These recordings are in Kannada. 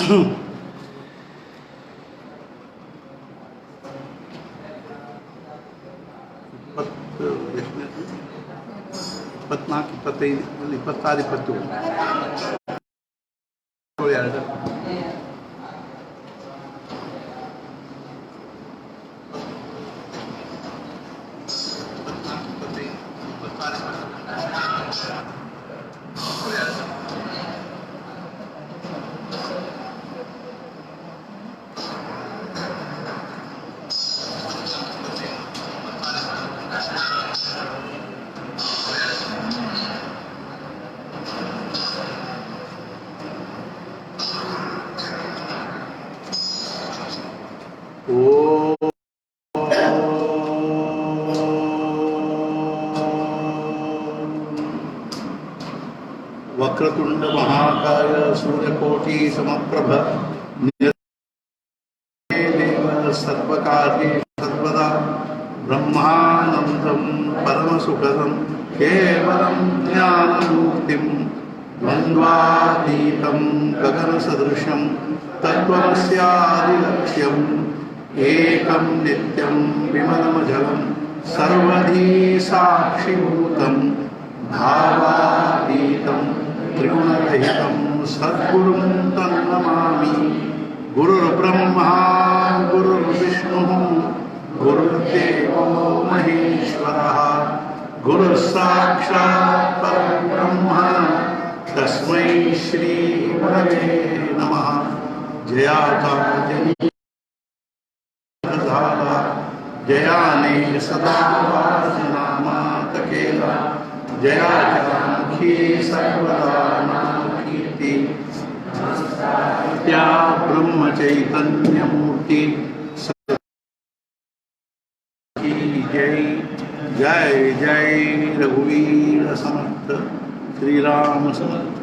24, 25, 26, 27 वक्रतुंड महाकाय सूर्यकोटि समप्रभ देव सर्वकार्ये सर्वदा ब्रह्मानंदं परमसुखदं केवलं ज्ञानमूर्तिं द्वन्द्वातीतं गगनसदृशं तत्त्वमस्यादिलक्ष्यम् एकं नित्यं विमलमजलं सर्वधी साक्षिभूतं भावातीतं त्रिगुणरहितं सद्गुरुं तन्नमामि। गुरुर्ब्रह्मा गुरुर्विष्णुः गुरुर्देवो महेश्वरः गुरुस्साक्षात् परब्रह्म तस्मै श्री गुरवे नमः। जयाकाजनी जयाने सदा वासनामातकेला जयामुखी सर्वदा नामकीर्ति त्या ब्रह्म चैतन्य मूर्ति की जय। जय जय रघुवीर समर्थ श्री राम समर्थ।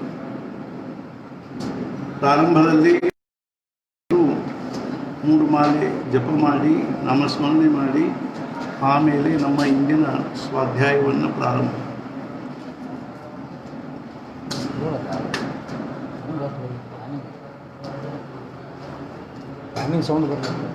ಪ್ರಾರಂಭದಲ್ಲಿ 3 ಮಾಲೆ ಜಪ ಮಾಡಿ ನಾಮಸ್ಮರಣೆ ಮಾಡಿ ಆಮೇಲೆ ನಮ್ಮ ಇಂದಿನ ಸ್ವಾಧ್ಯಾಯವನ್ನು ಪ್ರಾರಂಭ. ಸೌಂಡ್ ಬರ್ತದೆ.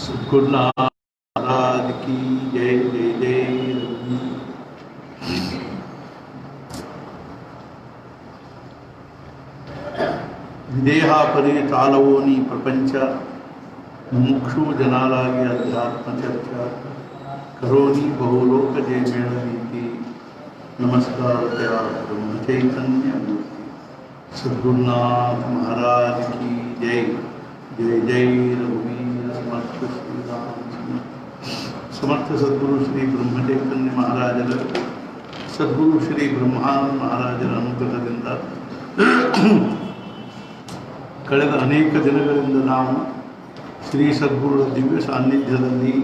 सद्गुरुनाथ महाराज की जय जय जय रघुवीर। ವಿದೇಹಾಪರಿ ತಾಲವೋನಿ ಪ್ರಪಂಚ ಮುಮುಕ್ಷು ಜನಾಲಾಗಿ ಅಧ್ಯಾತ್ಮ ಚರ್ಚಾ ಕರೋನಿ ಬಹುಲೋಕ ಜಯ ಮೇಳ ನೀತಿ ನಮಸ್ಕಾರ ಬ್ರಹ್ಮ ಚೈತನ್ಯ ಮೂರ್ತಿ सद्गुरुनाथ महाराज की जय जय जय रघुवीर समर्थ श्री राम समर्थ सद्गुरु श्री ब्रह्म चैतन्य महाराजर सद्गुरु श्री ब्रह्मानंद महाराजर ಅನುಗ್ರಹದಿಂದ ಕಳೆದ ಅನೇಕ ದಿನಗಳಿಂದ ನಾವು ಶ್ರೀ ಸದ್ಗುರುಗಳ ದಿವ್ಯ ಸಾನ್ನಿಧ್ಯದಲ್ಲಿ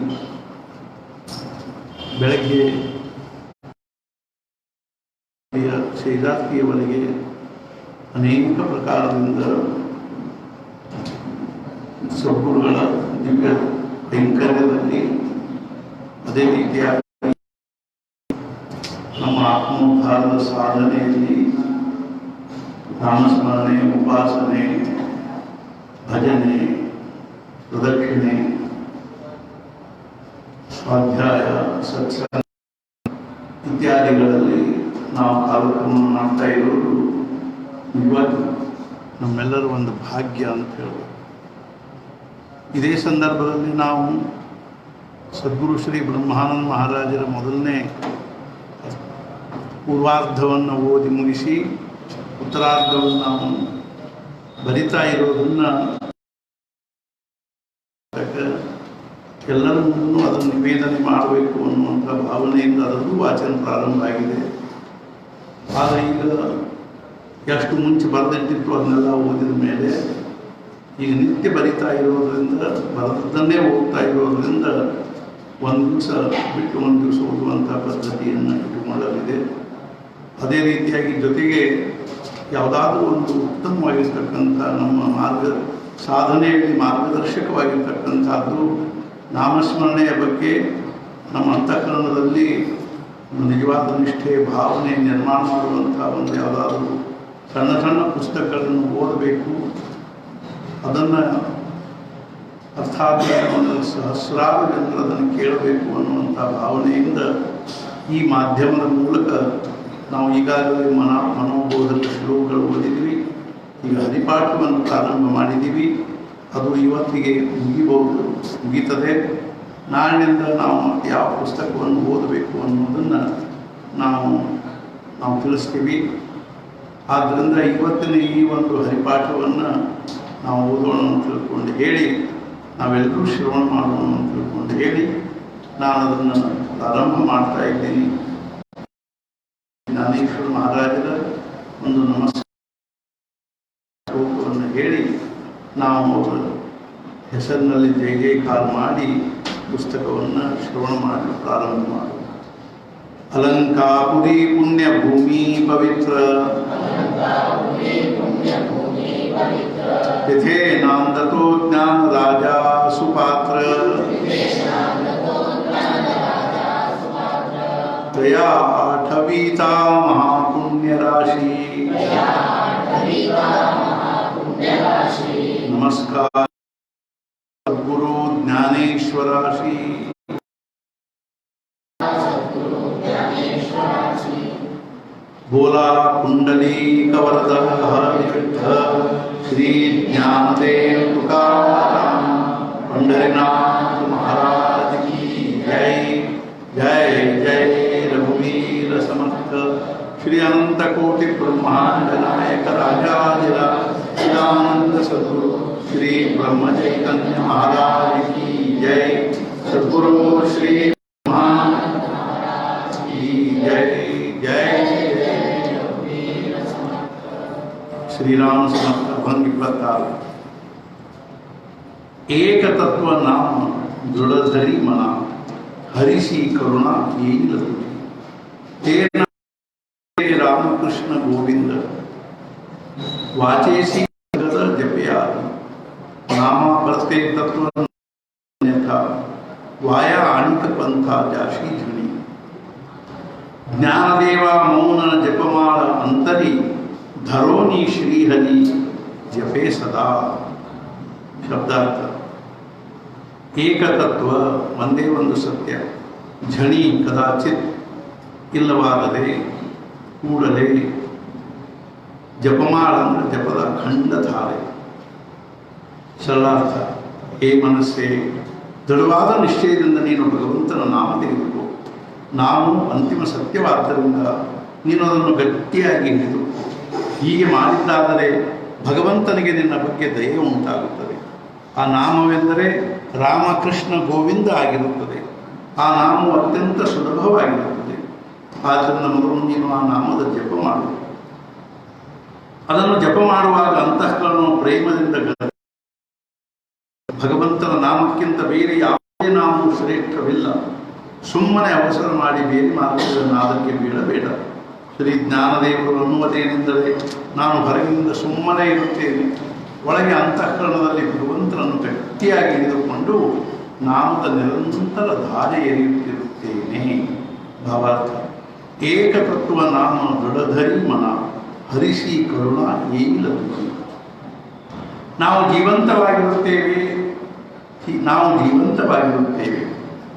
ಬೆಳಗ್ಗೆ ಶೈರಾತ್ರಿಯವರೆಗೆ ಅನೇಕ ಪ್ರಕಾರದಿಂದ ಸದ್ಗುರುಗಳ ದಿವ್ಯ ಕೈಂಕರ್ಯದಲ್ಲಿ ಅದೇ ರೀತಿಯಾಗಿ ನಮ್ಮ ಆತ್ಮೋದ್ಧಾರದ ಸಾಧನೆಯಲ್ಲಿ ನಾಮಸ್ಮರಣೆ ಉಪಾಸನೆ ಭಜನೆ ಪ್ರದಕ್ಷಿಣೆ ಸ್ವಾಧ್ಯಾಯ ಸತ್ಸಂಗ ಇತ್ಯಾದಿಗಳಲ್ಲಿ ನಾವು ಕಾರ್ಯಕ್ರಮವನ್ನು ಮಾಡ್ತಾ ಇರೋದು ನಿಜವಾಗಿ ನಮ್ಮೆಲ್ಲರ ಒಂದು ಭಾಗ್ಯ ಅಂತ ಹೇಳ್ಬೋದು. ಇದೇ ಸಂದರ್ಭದಲ್ಲಿ ನಾವು ಸದ್ಗುರು ಶ್ರೀ ಬ್ರಹ್ಮಾನಂದ ಮಹಾರಾಜರ ಮೊದಲನೇ ಪೂರ್ವಾರ್ಧವನ್ನು ಓದಿ ಮುಗಿಸಿ ಉತ್ತರಾರ್ಧವನ್ನು ನಾವು ಬರಿತಾ ಇರೋದನ್ನು ಎಲ್ಲರ ಮುಂದೂ ಅದನ್ನು ನಿವೇದನೆ ಮಾಡಬೇಕು ಅನ್ನುವಂಥ ಭಾವನೆಯಿಂದ ಅದರಲ್ಲೂ ವಾಚನ ಪ್ರಾರಂಭ ಆಗಿದೆ. ಆದರೆ ಈಗ ಎಷ್ಟು ಮುಂಚೆ ಬರೆದಿಟ್ಟಿತ್ತು ಅದನ್ನೆಲ್ಲ ಓದಿದ ಮೇಲೆ ಈಗ ನಿತ್ಯ ಬರಿತಾ ಇರೋದರಿಂದ ಬರೆದನ್ನೇ ಓದ್ತಾ ಇರೋದರಿಂದ ಒಂದು ದಿವಸ ಬಿಟ್ಟು ಒಂದು ದಿವಸ ಓದುವಂಥ ಪದ್ಧತಿಯನ್ನು ಇಟ್ಟುಕೊಳ್ಳಲಿದೆ. ಅದೇ ರೀತಿಯಾಗಿ ಜೊತೆಗೆ ಯಾವುದಾದ್ರೂ ಒಂದು ಉತ್ತಮವಾಗಿರ್ತಕ್ಕಂಥ ನಮ್ಮ ಸಾಧನೆಯಲ್ಲಿ ಮಾರ್ಗದರ್ಶಕವಾಗಿರ್ತಕ್ಕಂಥದ್ದು ನಾಮಸ್ಮರಣೆಯ ಬಗ್ಗೆ ನಮ್ಮ ಅಂತಃಕರಣದಲ್ಲಿ ನಿಜವಾದ ನಿಷ್ಠೆ ಭಾವನೆ ನಿರ್ಮಾಣ ಮಾಡುವಂಥ ಒಂದು ಯಾವುದಾದ್ರೂ ಸಣ್ಣ ಸಣ್ಣ ಪುಸ್ತಕಗಳನ್ನು ಓದಬೇಕು. ಅದನ್ನು ಅರ್ಥಾತ್ ಒಂದು ಸಹಸ್ರಾರು ಜನರು ಅದನ್ನು ಕೇಳಬೇಕು ಅನ್ನುವಂಥ ಭಾವನೆಯಿಂದ ಈ ಮಾಧ್ಯಮದ ಮೂಲಕ ನಾವು ಈಗಾಗಲೇ ಮನೋಬೋಧಕ ಶ್ಲೋಕಗಳು ಓದಿದ್ವಿ. ಈಗ ಹರಿಪಾಠವನ್ನು ಪ್ರಾರಂಭ ಮಾಡಿದ್ದೀವಿ. ಅದು ಇವತ್ತಿಗೆ ಮುಗೀತದೆ. ನಾಳಿನಿಂದ ನಾವು ಯಾವ ಪುಸ್ತಕವನ್ನು ಓದಬೇಕು ಅನ್ನೋದನ್ನು ನಾವು ತಿಳಿಸ್ತೀವಿ. ಆದ್ದರಿಂದ ಇವತ್ತಿನ ಈ ಒಂದು ಹರಿಪಾಠವನ್ನು ನಾವು ಓದೋಣ ಅಂತ ತಿಳ್ಕೊಂಡು ಹೇಳಿ, ನಾವೆಲ್ಲರೂ ಶ್ರವಣ ಮಾಡೋಣ ಅಂತ ತಿಳ್ಕೊಂಡು ಹೇಳಿ ನಾನು ಅದನ್ನು ಪ್ರಾರಂಭ ಮಾಡ್ತಾ ಇದ್ದೀನಿ. ಜ್ಞಾನೇಶ್ವರ ಮಹಾರಾಜರ ಒಂದು ನಮಸ್ಕಾರ ಶ್ಲೋಕವನ್ನು ಹೇಳಿ ನಾವು ಅವರ ಹೆಸರಿನಲ್ಲಿ ಜೈ ಜೈಕಾರ ಮಾಡಿ ಪುಸ್ತಕವನ್ನು ಶ್ರವಣ ಮಾಡಲು ಪ್ರಾರಂಭ ಮಾಡೋಣ. अलंकापुरी पुण्य भूमि पवित्र तिथे नांदतो ज्ञान राजा सुपात्र तया आठवीता महापुण्य राशि नमस्कार सद्गुरु ज्ञानेश्वराशि बोला कुंडली कवरदा श्री ज्ञानदेव तुकाराम पंढरीनाथ महाराज की जय जय जय रघुवीर समर्थ श्री अनंत कोटि ब्रह्मांड नायक राजाधिराज चिदानंद सद्गुरु श्री ब्रह्म चैतन्य महाराज की जय सद्गुरु श्री महाराज की जय जय श्रीराम समर्थ भंग 26 एक तत्व नाम दृढ़धरी मना हरिसी करुणा येईल तुझी तेना रामकृष्ण गोविंद वाचेसी जपया नामा प्रत्येक तत्व अन्यथा वाया आणिक पंथा जाशी झणी ज्ञानदेवा मौन जपमाळ अंतरी धरोनी श्रीहरी जपे सदा शब्दार्थ ಏಕತತ್ವ ಒಂದೇ ಒಂದು ಸತ್ಯ, ಝಣಿ ಕದಾಚಿತ್ ಇಲ್ಲವಾಗದೆ ಕೂಡಲೇ ಜಪಮಾಳ ಅಂದರೆ ಜಪದ ಖಂಡಧಾರೆ. ಸರಳಾರ್ಥ, ಹೇ ಮನಸ್ಸೇ, ದೃಢವಾದ ನಿಶ್ಚಯದಿಂದ ನೀನು ಭಗವಂತನ ನಾಮ ತೆಗೆದುಕೋ. ನಾನು ಅಂತಿಮ ಸತ್ಯವಾದ್ದರಿಂದ ನೀನು ಅದನ್ನು ಗಟ್ಟಿಯಾಗಿ ಹಿಡಿದು ಹೀಗೆ ಮಾಡಿದ್ದಾದರೆ ಭಗವಂತನಿಗೆ ನಿನ್ನ ಬಗ್ಗೆ ದಯೆ ಉಂಟಾಗುತ್ತದೆ. ಆ ನಾಮವೆಂದರೆ ರಾಮಕೃಷ್ಣ ಗೋವಿಂದ ಆಗಿರುತ್ತದೆ. ಆ ನಾಮವು ಅತ್ಯಂತ ಸುಲಭವಾಗಿರುತ್ತದೆ. ಆದ್ದರಿಂದ ಮೊದಲು ನೀನು ಆ ನಾಮದ ಜಪ ಮಾಡು. ಅದನ್ನು ಜಪ ಮಾಡುವಾಗ ಅಂತಃಕರಣ ಪ್ರೇಮದಿಂದ ಭಗವಂತನ ನಾಮಕ್ಕಿಂತ ಬೇರೆ ಯಾವುದೇ ನಾಮವೂ ಶ್ರೇಷ್ಠವಿಲ್ಲ. ಸುಮ್ಮನೆ ಅವಸರ ಮಾಡಿ ಬೇರೆ ಮಾರ್ಗದ ನಾದಕ್ಕೆ ಬೀಳಬೇಡ. ಶ್ರೀ ಜ್ಞಾನದೇವರು ಅನ್ನುವುದೇನೆಂದರೆ, ನಾನು ಹೊರಗಿನಿಂದ ಸುಮ್ಮನೆ ಇರುತ್ತೇನೆ, ಒಳಗೆ ಅಂತಃಕರಣದಲ್ಲಿ ಭಗವಂತನನ್ನು ಗಟ್ಟಿಯಾಗಿ ಹಿಡಿದುಕೊಂಡು ನಾಮದ ನಿರಂತರ ಧಾರೆ ಎರೆಯುತ್ತಿರುತ್ತೇನೆ. ಭಾವಾರ್ಥ, ಏಕತತ್ವ ನಾಮ ದೃಢಧರಿ ಮನ ಹರಿಸಿ ಕರುಣ ಏಲದು. ನಾವು ಜೀವಂತವಾಗಿರುತ್ತೇವೆ,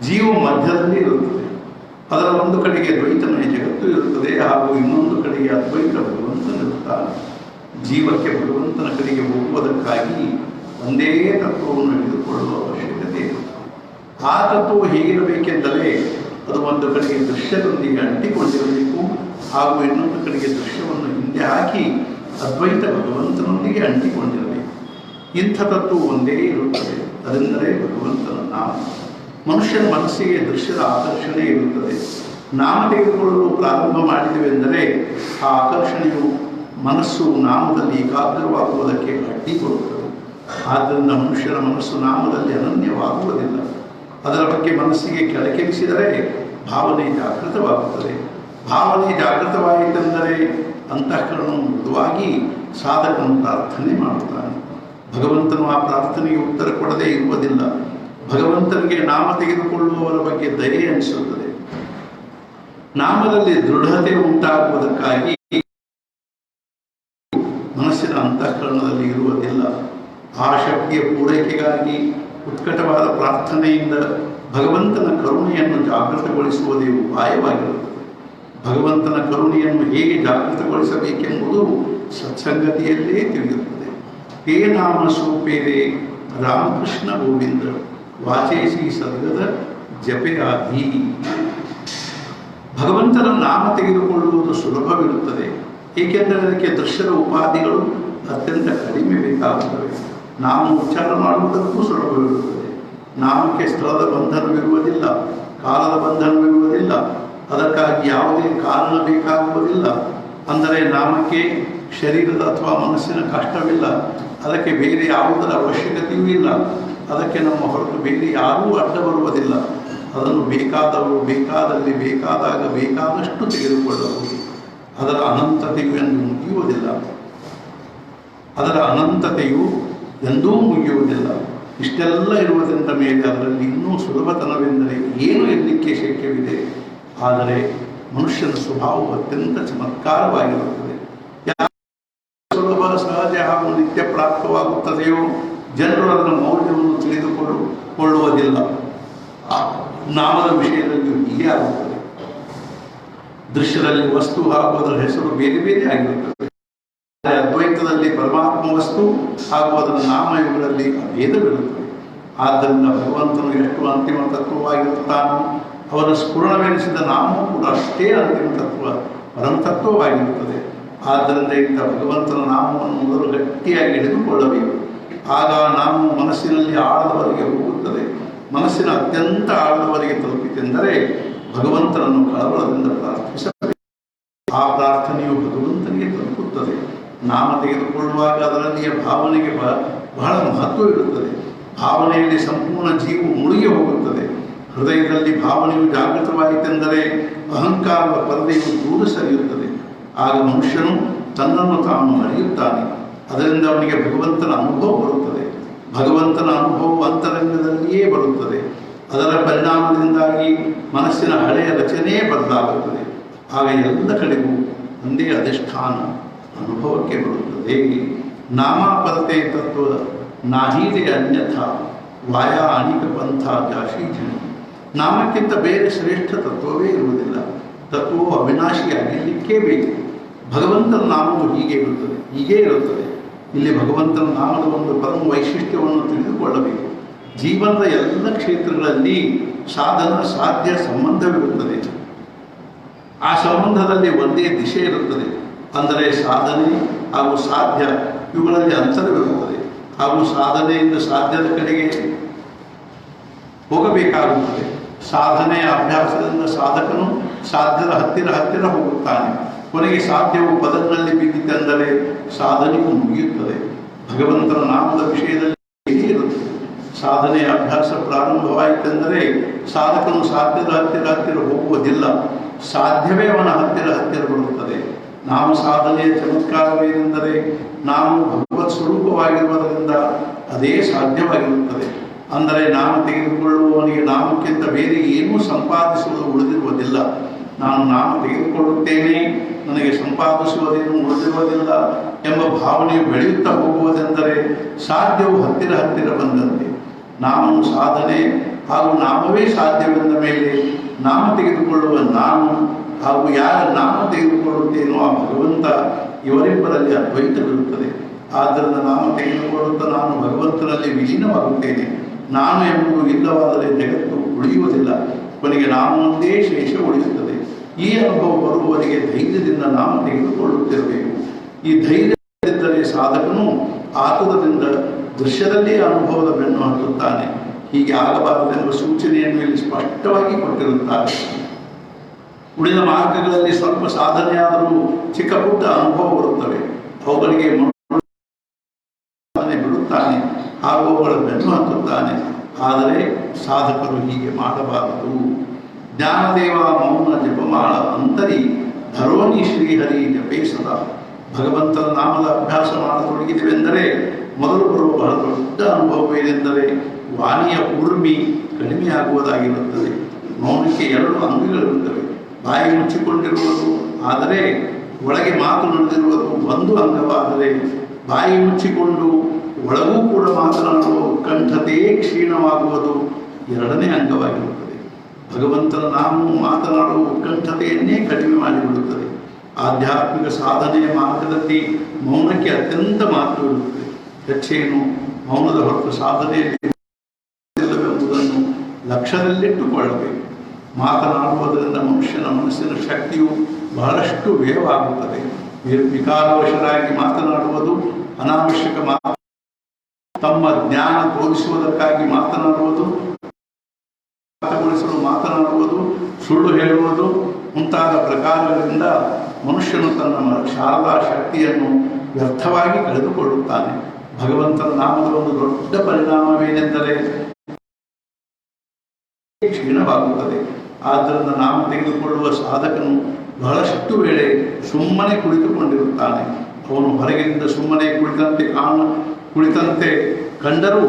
ಜೀವ ಮಧ್ಯದಲ್ಲಿ ಇರುತ್ತದೆ. ಅದರ ಒಂದು ಕಡೆಗೆ ದ್ವೈತಮಯ ಜಗತ್ತು ಇರುತ್ತದೆ, ಹಾಗೂ ಇನ್ನೊಂದು ಕಡೆಗೆ ಅದ್ವೈತ ಭಗವಂತನಿರುತ್ತಾನೆ. ಜೀವಕ್ಕೆ ಭಗವಂತನ ಕಡೆಗೆ ಹೋಗುವುದಕ್ಕಾಗಿ ಒಂದೇ ತತ್ವವನ್ನು ಹಿಡಿದುಕೊಳ್ಳುವ ಅವಶ್ಯಕತೆ ಇರುತ್ತದೆ. ಆ ತತ್ವವು ಹೇಗಿರಬೇಕೆಂದರೆ, ಅದು ಒಂದು ಕಡೆಗೆ ದೃಶ್ಯದೊಂದಿಗೆ ಅಂಟಿಕೊಂಡಿರಬೇಕು, ಹಾಗೂ ಇನ್ನೊಂದು ಕಡೆಗೆ ದೃಶ್ಯವನ್ನು ಹಿಂದೆ ಹಾಕಿ ಅದ್ವೈತ ಭಗವಂತನೊಂದಿಗೆ ಅಂಟಿಕೊಂಡಿರಬೇಕು. ಇಂಥ ತತ್ವ ಒಂದೇ ಇರುತ್ತದೆ, ಅದೆಂದರೆ ಭಗವಂತನ ನಾಮ. ಮನುಷ್ಯನ ಮನಸ್ಸಿಗೆ ದೃಶ್ಯದ ಆಕರ್ಷಣೆ ಇರುತ್ತದೆ. ನಾಮ ತೆಗೆದುಕೊಳ್ಳಲು ಪ್ರಾರಂಭ ಮಾಡಿದೆವೆಂದರೆ ಆ ಆಕರ್ಷಣೆಯು ಮನಸ್ಸು ನಾಮದಲ್ಲಿ ಏಕಾಗ್ರವಾಗುವುದಕ್ಕೆ ಅಡ್ಡಿ ಕೊಡುತ್ತದೆ. ಆದ್ದರಿಂದ ಮನುಷ್ಯನ ಮನಸ್ಸು ನಾಮದಲ್ಲಿ ಅನನ್ಯವಾಗುವುದಿಲ್ಲ. ಅದರ ಬಗ್ಗೆ ಮನಸ್ಸಿಗೆ ಕೆಳಕೆನಿಸಿದರೆ ಭಾವನೆ ಜಾಗೃತವಾಗುತ್ತದೆ. ಭಾವನೆ ಜಾಗೃತವಾಯಿತೆಂದರೆ ಅಂತಃಕರಣ ಮೃದುವಾಗಿ ಸಾಧಕನು ಪ್ರಾರ್ಥನೆ ಮಾಡುತ್ತಾನೆ. ಭಗವಂತನು ಆ ಪ್ರಾರ್ಥನೆಗೆ ಉತ್ತರ ಕೊಡದೇ ಇರುವುದಿಲ್ಲ. ಭಗವಂತನಿಗೆ ನಾಮ ತೆಗೆದುಕೊಳ್ಳುವವರ ಬಗ್ಗೆ ದಯೆ ಅನಿಸುತ್ತದೆ. ನಾಮದಲ್ಲಿ ದೃಢತೆ ಉಂಟಾಗುವುದಕ್ಕಾಗಿ ಮನಸ್ಸಿನ ಅಂತಃಕರಣದಲ್ಲಿ ಇರುವುದಿಲ್ಲ. ಆ ಶಕ್ತಿಯ ಪೂರೈಕೆಗಾಗಿ ಉತ್ಕಟವಾದ ಪ್ರಾರ್ಥನೆಯಿಂದ ಭಗವಂತನ ಕರುಣೆಯನ್ನು ಜಾಗೃತಗೊಳಿಸುವುದೇ ಉಪಾಯವಾಗಿರುತ್ತದೆ. ಭಗವಂತನ ಕರುಣೆಯನ್ನು ಹೇಗೆ ಜಾಗೃತಗೊಳಿಸಬೇಕೆಂಬುದು ಸತ್ಸಂಗತಿಯಲ್ಲೇ ತಿಳಿಯುತ್ತದೆ. ಹೇ ನಾಮ ಸೋಪೇರೆ ರಾಮಕೃಷ್ಣ ಗೋವಿಂದ ವಾಚೇಸಿ ಸದ್ಗದ ಜಪೆಯಾಗಿ. ಭಗವಂತನ ನಾಮ ತೆಗೆದುಕೊಳ್ಳುವುದು ಸುಲಭವಿರುತ್ತದೆ, ಏಕೆಂದರೆ ಅದಕ್ಕೆ ದೃಶ್ಯದ ಉಪಾಧಿಗಳು ಅತ್ಯಂತ ಕಡಿಮೆ ಬೇಕಾಗುತ್ತವೆ. ನಾಮ ಉಚ್ಚಾರ ಮಾಡುವುದಕ್ಕೂ ಸುಲಭವಿರುತ್ತದೆ. ನಾಮಕ್ಕೆ ಸ್ಥಳದ ಬಂಧನವಿರುವುದಿಲ್ಲ, ಕಾಲದ ಬಂಧನವಿರುವುದಿಲ್ಲ. ಅದಕ್ಕಾಗಿ ಯಾವುದೇ ಕಾರಣ ಬೇಕಾಗುವುದಿಲ್ಲ. ಅಂದರೆ ನಾಮಕ್ಕೆ ಶರೀರದ ಅಥವಾ ಮನಸ್ಸಿನ ಕಷ್ಟವಿಲ್ಲ. ಅದಕ್ಕೆ ಬೇರೆ ಯಾವುದರ ಅವಶ್ಯಕತೆಯೂ ಇಲ್ಲ. ಅದಕ್ಕೆ ನಮ್ಮ ಹೊರತು ಬೇರೆ ಯಾರೂ ಅಡ್ಡ ಬರುವುದಿಲ್ಲ. ಅದನ್ನು ಬೇಕಾದವರು ಬೇಕಾದಲ್ಲಿ ಬೇಕಾದಾಗ ಬೇಕಾದಷ್ಟು ತೆಗೆದುಕೊಳ್ಳಬಹುದು. ಅದರ ಅನಂತತೆಯು ಎಂದು ಮುಗಿಯುವುದಿಲ್ಲ. ಎಂದೂ ಮುಗಿಯುವುದಿಲ್ಲ. ಇಷ್ಟೆಲ್ಲ ಇರುವುದರಿಂದ ಮೇಲೆ ಅದರಲ್ಲಿ ಇನ್ನೂ ಸುಲಭತನವೆಂದರೆ ಏನು ಎನ್ನಲಿಕ್ಕೆ ಶಕ್ಯವಿದೆ. ಆದರೆ ಮನುಷ್ಯನ ಸ್ವಭಾವವು ಅತ್ಯಂತ ಚಮತ್ಕಾರವಾಗಿರುತ್ತದೆ. ಸುಲಭ, ಸಹಜ ಹಾಗೂ ನಿತ್ಯ ಪ್ರಾಪ್ತವಾಗುತ್ತದೆಯೋ ಜನರು ಅದರ ಮೌಲ್ಯವನ್ನು ತಿಳಿದುಕೊಳ್ಳುವುದಿಲ್ಲ. ನಾಮದ ವಿಷಯದಲ್ಲಿ ಹೀಗೆ ಆಗುತ್ತದೆ. ದೃಶ್ಯದಲ್ಲಿ ವಸ್ತು ಹಾಗೂ ಅದರ ಹೆಸರು ಬೇರೆ ಬೇರೆ ಆಗಿರುತ್ತದೆ. ಅದ್ವೈತದಲ್ಲಿ ಪರಮಾತ್ಮ ವಸ್ತು ಹಾಗೂ ಅದರ ನಾಮ ಇವುಗಳಲ್ಲಿ ಅಭೇದವಿರುತ್ತದೆ. ಆದ್ದರಿಂದ ಭಗವಂತನು ಎಷ್ಟು ಅಂತಿಮ ತತ್ವವಾಗಿರುತ್ತಾನೋ ಅವರ ಸ್ಫುರಣವೆನಿಸಿದ ನಾಮವೂ ಕೂಡ ಅಷ್ಟೇ ಅಂತಿಮ ತತ್ವ, ಪರಮತತ್ವವಾಗಿರುತ್ತದೆ. ಆದ್ದರಿಂದ ಇಂಥ ಭಗವಂತನ ನಾಮವನ್ನು ಮೊದಲು ಗಟ್ಟಿಯಾಗಿ ಹಿಡಿದುಕೊಳ್ಳಬೇಕು. ಆಗ ನಾಮವು ಮನಸ್ಸಿನಲ್ಲಿ ಆಳದವರೆಗೆ ಹೋಗುತ್ತದೆ. ಮನಸ್ಸಿನ ಅತ್ಯಂತ ಆಳದವರೆಗೆ ತಲುಪಿತೆಂದರೆ ಭಗವಂತನನ್ನು ಕಳವಳದಿಂದ ಪ್ರಾರ್ಥಿಸಬೇಕು. ಆ ಪ್ರಾರ್ಥನೆಯು ಭಗವಂತನಿಗೆ ತಲುಪುತ್ತದೆ. ನಾಮ ತೆಗೆದುಕೊಳ್ಳುವಾಗ ಅದರಲ್ಲಿಯ ಭಾವನೆಗೆ ಬಹಳ ಮಹತ್ವವಿರುತ್ತದೆ. ಭಾವನೆಯಲ್ಲಿ ಸಂಪೂರ್ಣ ಜೀವವು ಮುಳುಗಿ ಹೋಗುತ್ತದೆ. ಹೃದಯದಲ್ಲಿ ಭಾವನೆಯು ಜಾಗೃತವಾಯಿತೆಂದರೆ ಅಹಂಕಾರದ ಪರದೆಯು ದೂರ ಸರಿಯುತ್ತದೆ. ಆಗ ಮನುಷ್ಯನು ತನ್ನನ್ನು ತಾನು ಅರಿಯುತ್ತಾನೆ. ಅದರಿಂದ ಅವನಿಗೆ ಭಗವಂತನ ಅನುಭವ ಬರುತ್ತದೆ. ಭಗವಂತನ ಅನುಭವ ಅಂತರಂಗದಲ್ಲಿಯೇ ಬರುತ್ತದೆ. ಅದರ ಪರಿಣಾಮದಿಂದಾಗಿ ಮನಸ್ಸಿನ ಹಳೆಯ ರಚನೆಯೇ ಬದಲಾಗುತ್ತದೆ. ಆಗ ಎಲ್ಲ ಕಡೆಗೂ ಒಂದೇ ಅಧಿಷ್ಠಾನ ಅನುಭವಕ್ಕೆ ಬರುತ್ತದೆ. ನಾಮಾಪರತೆ ತತ್ವ ನಾಹೀದೆ ಅನ್ಯಥಾ ವಾಯ ಅಣಿಕ ಪಂಥ ಜಾಶಿ ಜನಿ. ನಾಮಕ್ಕಿಂತ ಬೇರೆ ಶ್ರೇಷ್ಠ ತತ್ವವೇ ಇರುವುದಿಲ್ಲ. ತತ್ವವು ಅವಿನಾಶಿಯಾಗಿರಲಿಕ್ಕೇ ಬೇಕು. ಭಗವಂತನ ನಾಮವು ಹೀಗೆ ಇರುತ್ತದೆ. ಇಲ್ಲಿ ಭಗವಂತನ ನಾಮದ ಒಂದು ಪರಮ ವೈಶಿಷ್ಟ್ಯವನ್ನು ತಿಳಿದುಕೊಳ್ಳಬೇಕು. ಜೀವನದ ಎಲ್ಲ ಕ್ಷೇತ್ರಗಳಲ್ಲಿ ಸಾಧನ ಸಾಧ್ಯ ಸಂಬಂಧವಿರುತ್ತದೆ. ಆ ಸಂಬಂಧದಲ್ಲಿ ಒಂದೇ ದಿಶೆ ಇರುತ್ತದೆ. ಅಂದರೆ ಸಾಧನೆ ಹಾಗೂ ಸಾಧ್ಯ ಇವುಗಳಲ್ಲಿ ಅಂತರವಿರುತ್ತದೆ. ಹಾಗೂ ಸಾಧನೆಯಿಂದ ಸಾಧ್ಯದ ಕಡೆಗೆ ಹೋಗಬೇಕಾಗುತ್ತದೆ. ಸಾಧನೆಯ ಅಭ್ಯಾಸದಿಂದ ಸಾಧಕನು ಸಾಧ್ಯದ ಹತ್ತಿರ ಹೋಗುತ್ತಾನೆ. ಕೊನೆಗೆ ಸಾಧ್ಯವು ಪದಗಳಲ್ಲಿ ಬಿದ್ದಿತೆಂದರೆ ಸಾಧನೆಯು ಮುಗಿಯುತ್ತದೆ. ಭಗವಂತನ ನಾಮದ ವಿಷಯದಲ್ಲಿ ಹೀಗೆ ಇರುತ್ತದೆ. ಸಾಧನೆಯ ಅಭ್ಯಾಸ ಪ್ರಾರಂಭವಾಯಿತೆಂದರೆ ಸಾಧಕನು ಸಾಧ್ಯದ ಹತ್ತಿರ ಹೋಗುವುದಿಲ್ಲ. ಸಾಧ್ಯವೇ ಅವನ ಹತ್ತಿರ ಬರುತ್ತದೆ. ನಾಮ ಸಾಧನೆಯ ಚಮತ್ಕಾರವೇನೆಂದರೆ ನಾವು ಭಗವತ್ ಸ್ವರೂಪವಾಗಿರುವುದರಿಂದ ಅದೇ ಸಾಧ್ಯವಾಗಿರುತ್ತದೆ. ಅಂದರೆ ನಾಮ ತೆಗೆದುಕೊಳ್ಳುವವನಿಗೆ ನಾಮಕ್ಕಿಂತ ಬೇರೆ ಏನೂ ಸಂಪಾದಿಸುವುದು ಉಳಿದಿರುವುದಿಲ್ಲ. ನಾನು ನಾಮ ತೆಗೆದುಕೊಳ್ಳುತ್ತೇನೆ, ನನಗೆ ಸಂಪಾದಿಸುವುದೇನು ಉಳಿದಿರುವುದಿಲ್ಲ ಎಂಬ ಭಾವನೆಯು ಬೆಳೆಯುತ್ತಾ ಹೋಗುವುದೆಂದರೆ ಸಾಧ್ಯವು ಹತ್ತಿರ ಬಂದಂತೆ. ನಾಮವು ಸಾಧನೆ ಹಾಗೂ ನಾಮವೇ ಸಾಧ್ಯವೆಂದ ಮೇಲೆ ನಾಮ ತೆಗೆದುಕೊಳ್ಳುವ ನಾನು ಹಾಗೂ ಯಾರ ನಾಮ ತೆಗೆದುಕೊಳ್ಳುತ್ತೇನೋ ಆ ಭಗವಂತ, ಇವರಿಬ್ಬರಲ್ಲಿ ಅದ್ವೈತವಿರುತ್ತದೆ. ಆದ್ದರಿಂದ ನಾಮ ತೆಗೆದುಕೊಳ್ಳುತ್ತಾ ನಾನು ಭಗವಂತನಲ್ಲಿ ವಿಲೀನವಾಗುತ್ತೇನೆ. ನಾನು ಎಂಬುದು ಇಲ್ಲವಾದರೆ ಜಗತ್ತು ಉಳಿಯುವುದಿಲ್ಲ. ಕೊನೆಗೆ ನಾಮವೊಂದೇ ಶೇಷ ಉಳಿಯುತ್ತದೆ. ಈ ಅನುಭವ ಬರುವವರಿಗೆ ಧೈರ್ಯದಿಂದ ನಾಮ ತೆಗೆದುಕೊಳ್ಳುತ್ತಿರಬೇಕು. ಈ ಧೈರ್ಯವಿದ್ದರೆ ಸಾಧಕನು ಆತುರದಿಂದ ದೃಶ್ಯದಲ್ಲೇ ಅನುಭವದ ಬೆನ್ನು ಹತ್ತುತ್ತಾನೆ. ಹೀಗೆ ಆಗಬಾರದೆಂಬ ಸೂಚನೆಯನ್ನು ಇಲ್ಲಿ ಸ್ಪಷ್ಟವಾಗಿ ಕೊಟ್ಟಿರುತ್ತಾರೆ. ಉಳಿದ ಮಾರ್ಗಗಳಲ್ಲಿ ಸ್ವಲ್ಪ ಸಾಧನೆಯಾದರೂ ಚಿಕ್ಕ ಪುಟ್ಟ ಅನುಭವ ಬರುತ್ತವೆ. ಅವುಗಳಿಗೆ ಬಿಡುತ್ತಾನೆ ಹಾಗೂ ಅವುಗಳ ಬೆನ್ನು ಹತ್ತುತ್ತಾನೆ. ಆದರೆ ಸಾಧಕರು ಹೀಗೆ ಮಾಡಬಾರದು. ಜ್ಞಾನದೇವ ಮೌನ ಜಪಮಾಳ ಅಂತರಿ ಧರೋನಿ ಶ್ರೀಹರಿ ಜಪೇ ಸದಾ. ಭಗವಂತನ ನಾಮದ ಅಭ್ಯಾಸ ಮಾಡತೊಡಗಿದೆವೆಂದರೆ ಮೊದಲು ಬರುವ ಬಹಳ ದೊಡ್ಡ ಅನುಭವವೇನೆಂದರೆ ವಾಣಿಯ ಊರ್ಮಿ ಕಡಿಮೆಯಾಗುವುದಾಗಿರುತ್ತದೆ. ಮೌನಕ್ಕೆ 2 ಅಂಗಗಳಿರುತ್ತವೆ. ಬಾಯಿ ಮುಚ್ಚಿಕೊಂಡಿರುವುದು ಆದರೆ ಒಳಗೆ ಮಾತು ನಡೆದಿರುವುದು ಒಂದು ಅಂಗವಾದರೆ, ಬಾಯಿ ಮುಚ್ಚಿಕೊಂಡು ಒಳಗೂ ಕೂಡ ಮಾತನಾಡುವ ಉತ್ಕಂಠತೆಯೇ ಕ್ಷೀಣವಾಗುವುದು 2ನೇ ಅಂಗವಾಗಿರುತ್ತದೆ. ಭಗವಂತನ ನಾಮವು ಮಾತನಾಡುವ ಉತ್ಕಂಠತೆಯನ್ನೇ ಕಡಿಮೆ ಮಾಡಿಬಿಡುತ್ತದೆ. ಆಧ್ಯಾತ್ಮಿಕ ಸಾಧನೆಯ ಮಾರ್ಗದಲ್ಲಿ ಮೌನಕ್ಕೆ ಅತ್ಯಂತ ಮಹತ್ವವಿರುತ್ತದೆ. ಹೆಚ್ಚೇನು ಮೌನದ ಹೊರತು ಸಾಧನೆಯಲ್ಲಿ ಇಲ್ಲವೆಂಬುದನ್ನು ಲಕ್ಷ್ಯದಲ್ಲಿಟ್ಟುಕೊಳ್ಳಬೇಕು. ಮಾತನಾಡುವುದರಿಂದ ಮನುಷ್ಯನ ಮನಸ್ಸಿನ ಶಕ್ತಿಯು ಬಹಳಷ್ಟು ವ್ಯಯವಾಗುತ್ತದೆ. ವಿಕಾರವಶರಾಗಿ ಮಾತನಾಡುವುದು, ಅನಾವಶ್ಯಕ ತಮ್ಮ ಜ್ಞಾನ ತೋರಿಸುವುದಕ್ಕಾಗಿ ಮಾತನಾಡುವುದು, ಮಾತನಾಡುವುದು, ಸುಳ್ಳು ಹೇಳುವುದು ಮುಂತಾದ ಪ್ರಕಾರಗಳಿಂದ ಮನುಷ್ಯನು ತನ್ನ ಶಾರದಾ ಶಕ್ತಿಯನ್ನು ವ್ಯರ್ಥವಾಗಿ ಕಳೆದುಕೊಳ್ಳುತ್ತಾನೆ. ಭಗವಂತನ ನಾಮದ ಒಂದು ದೊಡ್ಡ ಪರಿಣಾಮವೇನೆಂದರೆ ಕ್ಷೀಣವಾಗುತ್ತದೆ. ಆದ್ದರಿಂದ ನಾಮ ತೆಗೆದುಕೊಳ್ಳುವ ಸಾಧಕನು ಬಹಳಷ್ಟು ವೇಳೆ ಸುಮ್ಮನೆ ಕುಳಿತುಕೊಂಡಿರುತ್ತಾನೆ. ಅವನು ಹೊರಗಿನಿಂದ ಸುಮ್ಮನೆ ಕುಳಿತಂತೆ ಕಂಡರೂ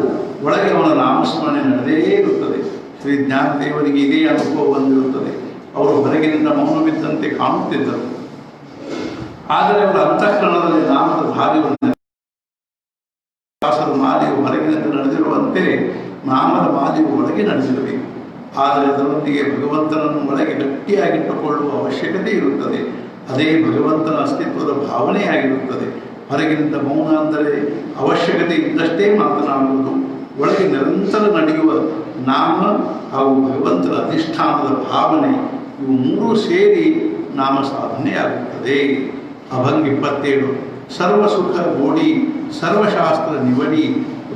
ಒಳಗೆ ಅವನ ನಾಮಸ್ಮರಣೆ ನಡೆದೇ ಇರುತ್ತದೆ. ಶ್ರೀ ಜ್ಞಾನದೇವರಿಗೆ ಇದೇ ಅನುಭವ ಬಂದಿರುತ್ತದೆ. ಅವರು ಹೊರಗಿನಿಂದ ಮೌನವಿದ್ದಂತೆ ಕಾಣುತ್ತಿದ್ದರು, ಆದರೆ ಅವರ ಅಂತಃಕರಣದಲ್ಲಿ ನಾಮದ ಧಾರಿಯೊಂದಿದೆ. ಮಾಲಿಯು ಹೊರಗಿನಿಂದ ನಡೆದಿರುವಂತೆ ನಾಮದ ಮಾಲಿಯು ಒಳಗೆ ನಡೆದಿರಬೇಕು. ಆದರೆ ಅದರೊಂದಿಗೆ ಭಗವಂತನನ್ನು ಒಳಗೆ ಗಟ್ಟಿಯಾಗಿಟ್ಟುಕೊಳ್ಳುವ ಅವಶ್ಯಕತೆ ಇರುತ್ತದೆ. ಅದೇ ಭಗವಂತನ ಅಸ್ತಿತ್ವದ ಭಾವನೆಯಾಗಿರುತ್ತದೆ. ಹೊರಗಿನಿಂದ ಮೌನ ಅಂದರೆ ಅವಶ್ಯಕತೆ ಇದ್ದಷ್ಟೇ ಮಾತನಾಡುವುದು, ಒಳಗೆ ನಿರಂತರ ನಡೆಯುವ ನಾಮ ಹಾಗೂ ಭಗವಂತನ ಅಧಿಷ್ಠಾನದ ಭಾವನೆ, ಇವು 3 ಸೇರಿ ನಾಮ ಸಾಧನೆಯಾಗುತ್ತದೆ. ಅಭಂಗ 27. ಸರ್ವ ಸುಖ ಗೋಡಿ ಸರ್ವಶಾಸ್ತ್ರ ನಿವಡಿ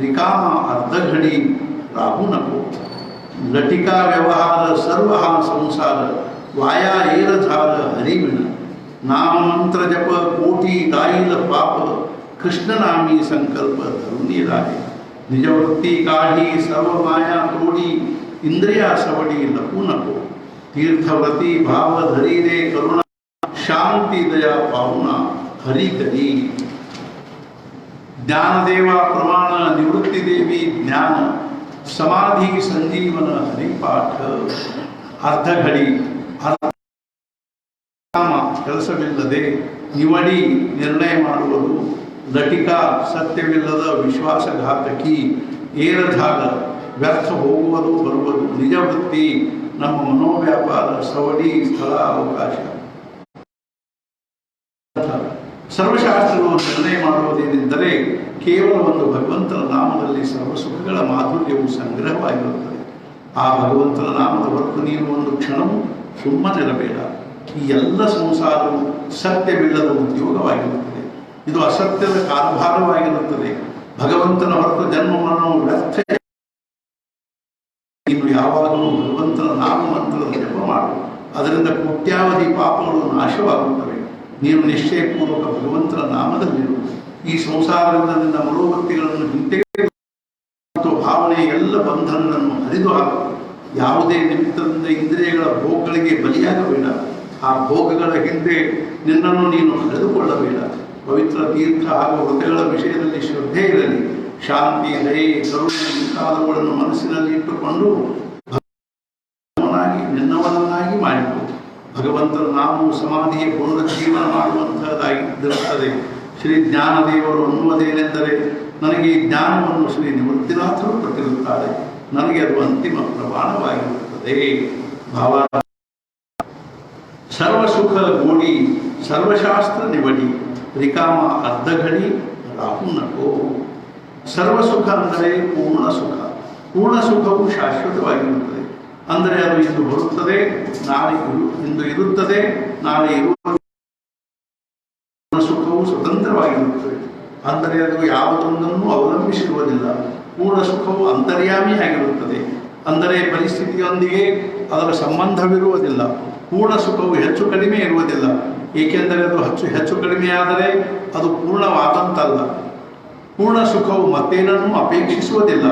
ರಿಕಾಮ ಅರ್ಧಘಡಿ ರಾಹುನಕೋ ಲಟಿಕಾ ವ್ಯವಹಾರ ಸರ್ವ ಸಂಸಾರ ವಾಯಾ ಏರಧಾರ ಹರಿವಿನ ನಾಮ ಮಂತ್ರ ಜಪ ಕೋಟಿ ದಾಯಿಲ ಪಾಪ ಕೃಷ್ಣನಾಮಿ ಸಂಕಲ್ಪ ಧರುಣಿ ರಾಯ ನಿಜವೃತ್ತಿ ಕಾಢಿ ಸರ್ವ ಮಾಯಾ ತೋಡಿ ಇಂದ್ರಿಯ ಸವಡಿ ಲಪುನಕೋ ತೀರ್ಥವ್ರತಿ ಭಾವ ಧರೀರೆ ಕರುಣ ಶಾಂತಿ ದಯಾ ಪಾವನ ಹರಿ ಕರಿ. ಜ್ಞಾನದೇವ ಪ್ರಮಾಣ ನಿವೃತ್ತಿ ದೇವಿ ಜ್ಞಾನ ಸಮಾಧಿ ಸಂಜೀವನ ಹರಿಪಾಠ ಅರ್ಧಘಡಿ ಕೆಲಸವಿಲ್ಲದೆ ನಿವಡಿ ನಿರ್ಣಯ ಮಾಡುವುದು, ಲಟಿಕಾ ಸತ್ಯವಿಲ್ಲದ ವಿಶ್ವಾಸಘಾತಕಿ, ಏರಧಾಗ ವ್ಯರ್ಥ ಹೋಗುವುದು ಬರುವುದು ನಿಜ ವೃತ್ತಿ ನಮ್ಮ ಮನೋವ್ಯಾಪಾರ ಸವಡಿ ಸ್ಥಳ ಅವಕಾಶ. ಸರ್ವಶಾಸ್ತ್ರಗಳು ನಿರ್ಣಯ ಮಾಡುವುದೇನೆಂದರೆ ಕೇವಲ ಒಂದು ಭಗವಂತನ ನಾಮದಲ್ಲಿ ಸರ್ವ ಸುಖಗಳ ಮಾಧುರ್ಯವು ಸಂಗ್ರಹವಾಗಿರುತ್ತದೆ. ಆ ಭಗವಂತನ ನಾಮದ ಹೊರತು ನೀನು ಒಂದು ಕ್ಷಣವೂ ಸುಮ್ಮನಿರಬೇಡ. ಈ ಎಲ್ಲ ಸಂಸಾರವು ಸತ್ಯವಿಲ್ಲದ ಉದ್ಯೋಗವಾಗಿರುತ್ತದೆ. ಇದು ಅಸತ್ಯದ ಕಾಲಭಾರವಾಗಿರುತ್ತದೆ. ಭಗವಂತನ ಹೊರತು ಜನ್ಮ ಮರಣವು ವ್ಯರ್ಥ. ಇನ್ನು ಯಾವಾಗಲೂ ಭಗವಂತನ ನಾಮಮಂತ್ರದ ಜಪ ಮಾಡು. ಅದರಿಂದ ಕೋಟ್ಯಾವಧಿ ಪಾಪಗಳು ನಾಶವಾಗುತ್ತವೆ. ನೀನು ನಿಶ್ಚಯಪೂರ್ವಕ ಭಗವಂತನ ನಾಮದಲ್ಲಿರು. ಈ ಸಂಸಾರದಿಂದ ನಿನ್ನ ಮನೋವೃತ್ತಿಗಳನ್ನು ಹಿಂತೆಗೆದು ಮತ್ತು ಭಾವನೆ ಎಲ್ಲ ಬಂಧನಗಳನ್ನು ಹರಿದು ಹಾಕು. ಯಾವುದೇ ನಿಮಿತ್ತದಿಂದ ಇಂದ್ರಿಯಗಳ ಭೋಗಗಳಿಗೆ ಬಲಿಯಾಗಬೇಡ. ಆ ಭೋಗಗಳ ಹಿಂದೆ ನಿನ್ನನ್ನು ನೀನು ಕಳೆದುಕೊಳ್ಳಬೇಡ. ಪವಿತ್ರ ತೀರ್ಥ ಹಾಗೂ ವ್ರತಗಳ ವಿಷಯದಲ್ಲಿ ಶ್ರದ್ಧೆ ಇರಲಿ. ಶಾಂತಿ, ದಯೆ, ಕರುಣೆ ಮುಂತಾದವುಗಳನ್ನು ಮನಸ್ಸಿನಲ್ಲಿ ಇಟ್ಟುಕೊಂಡು ನಿನ್ನವನನ್ನಾಗಿ ಮಾಡಿಕೊ. ಭಗವಂತನ ನಾಮವು ಸಮಾಧಿಯ ಪುನರುಜ್ಜೀವನ ಮಾಡುವಂತಹದ್ದಾಗಿರುತ್ತದೆ. ಶ್ರೀ ಜ್ಞಾನದೇವರು ಅನ್ನುವುದೇನೆಂದರೆ, ನನಗೆ ಈ ಜ್ಞಾನವನ್ನು ಶ್ರೀ ನಿವೃತ್ತಿನಾಥರು ಕೊಟ್ಟಿರುತ್ತಾರೆ. ನನಗೆ ಅದು ಅಂತಿಮ ಪ್ರಮಾಣವಾಗಿರುತ್ತದೆ. ಭಾವ ಸರ್ವಸುಖ ಗೋಡಿ ಸರ್ವಶಾಸ್ತ್ರ ನಿವಡಿ ರಿಕಾಮ ಅರ್ಧಘಡಿ ರಾಹುನಕೋ. ಸರ್ವಸುಖ ಅಂದರೆ ಪೂರ್ಣ ಸುಖ. ಪೂರ್ಣ ಸುಖವು ಶಾಶ್ವತವಾಗಿರುತ್ತದೆ. ಅಂದರೆ ಅದು ಇಂದು ಬರುತ್ತದೆ, ನಾಳೆ ಇಂದು ಇರುತ್ತದೆ, ನಾಳೆ ಇರುವ ಸುಖವು ಸ್ವತಂತ್ರವಾಗಿರುತ್ತದೆ. ಅಂದರೆ ಅದು ಯಾವುದೊಂದನ್ನು ಅವಲಂಬಿಸಿರುವುದಿಲ್ಲ. ಪೂರ್ಣ ಸುಖವು ಅಂತರ್ಯಾಮಿಯಾಗಿರುತ್ತದೆ. ಅಂದರೆ ಪರಿಸ್ಥಿತಿಯೊಂದಿಗೆ ಅದರ ಸಂಬಂಧವಿರುವುದಿಲ್ಲ. ಪೂರ್ಣ ಸುಖವು ಹೆಚ್ಚು ಕಡಿಮೆ ಇರುವುದಿಲ್ಲ. ಏಕೆಂದರೆ ಅದು ಹೆಚ್ಚು ಕಡಿಮೆಯಾದರೆ ಅದು ಪೂರ್ಣವಾದಂತಲ್ಲ. ಪೂರ್ಣ ಸುಖವು ಮತ್ತೇನನ್ನೂ ಅಪೇಕ್ಷಿಸುವುದಿಲ್ಲ.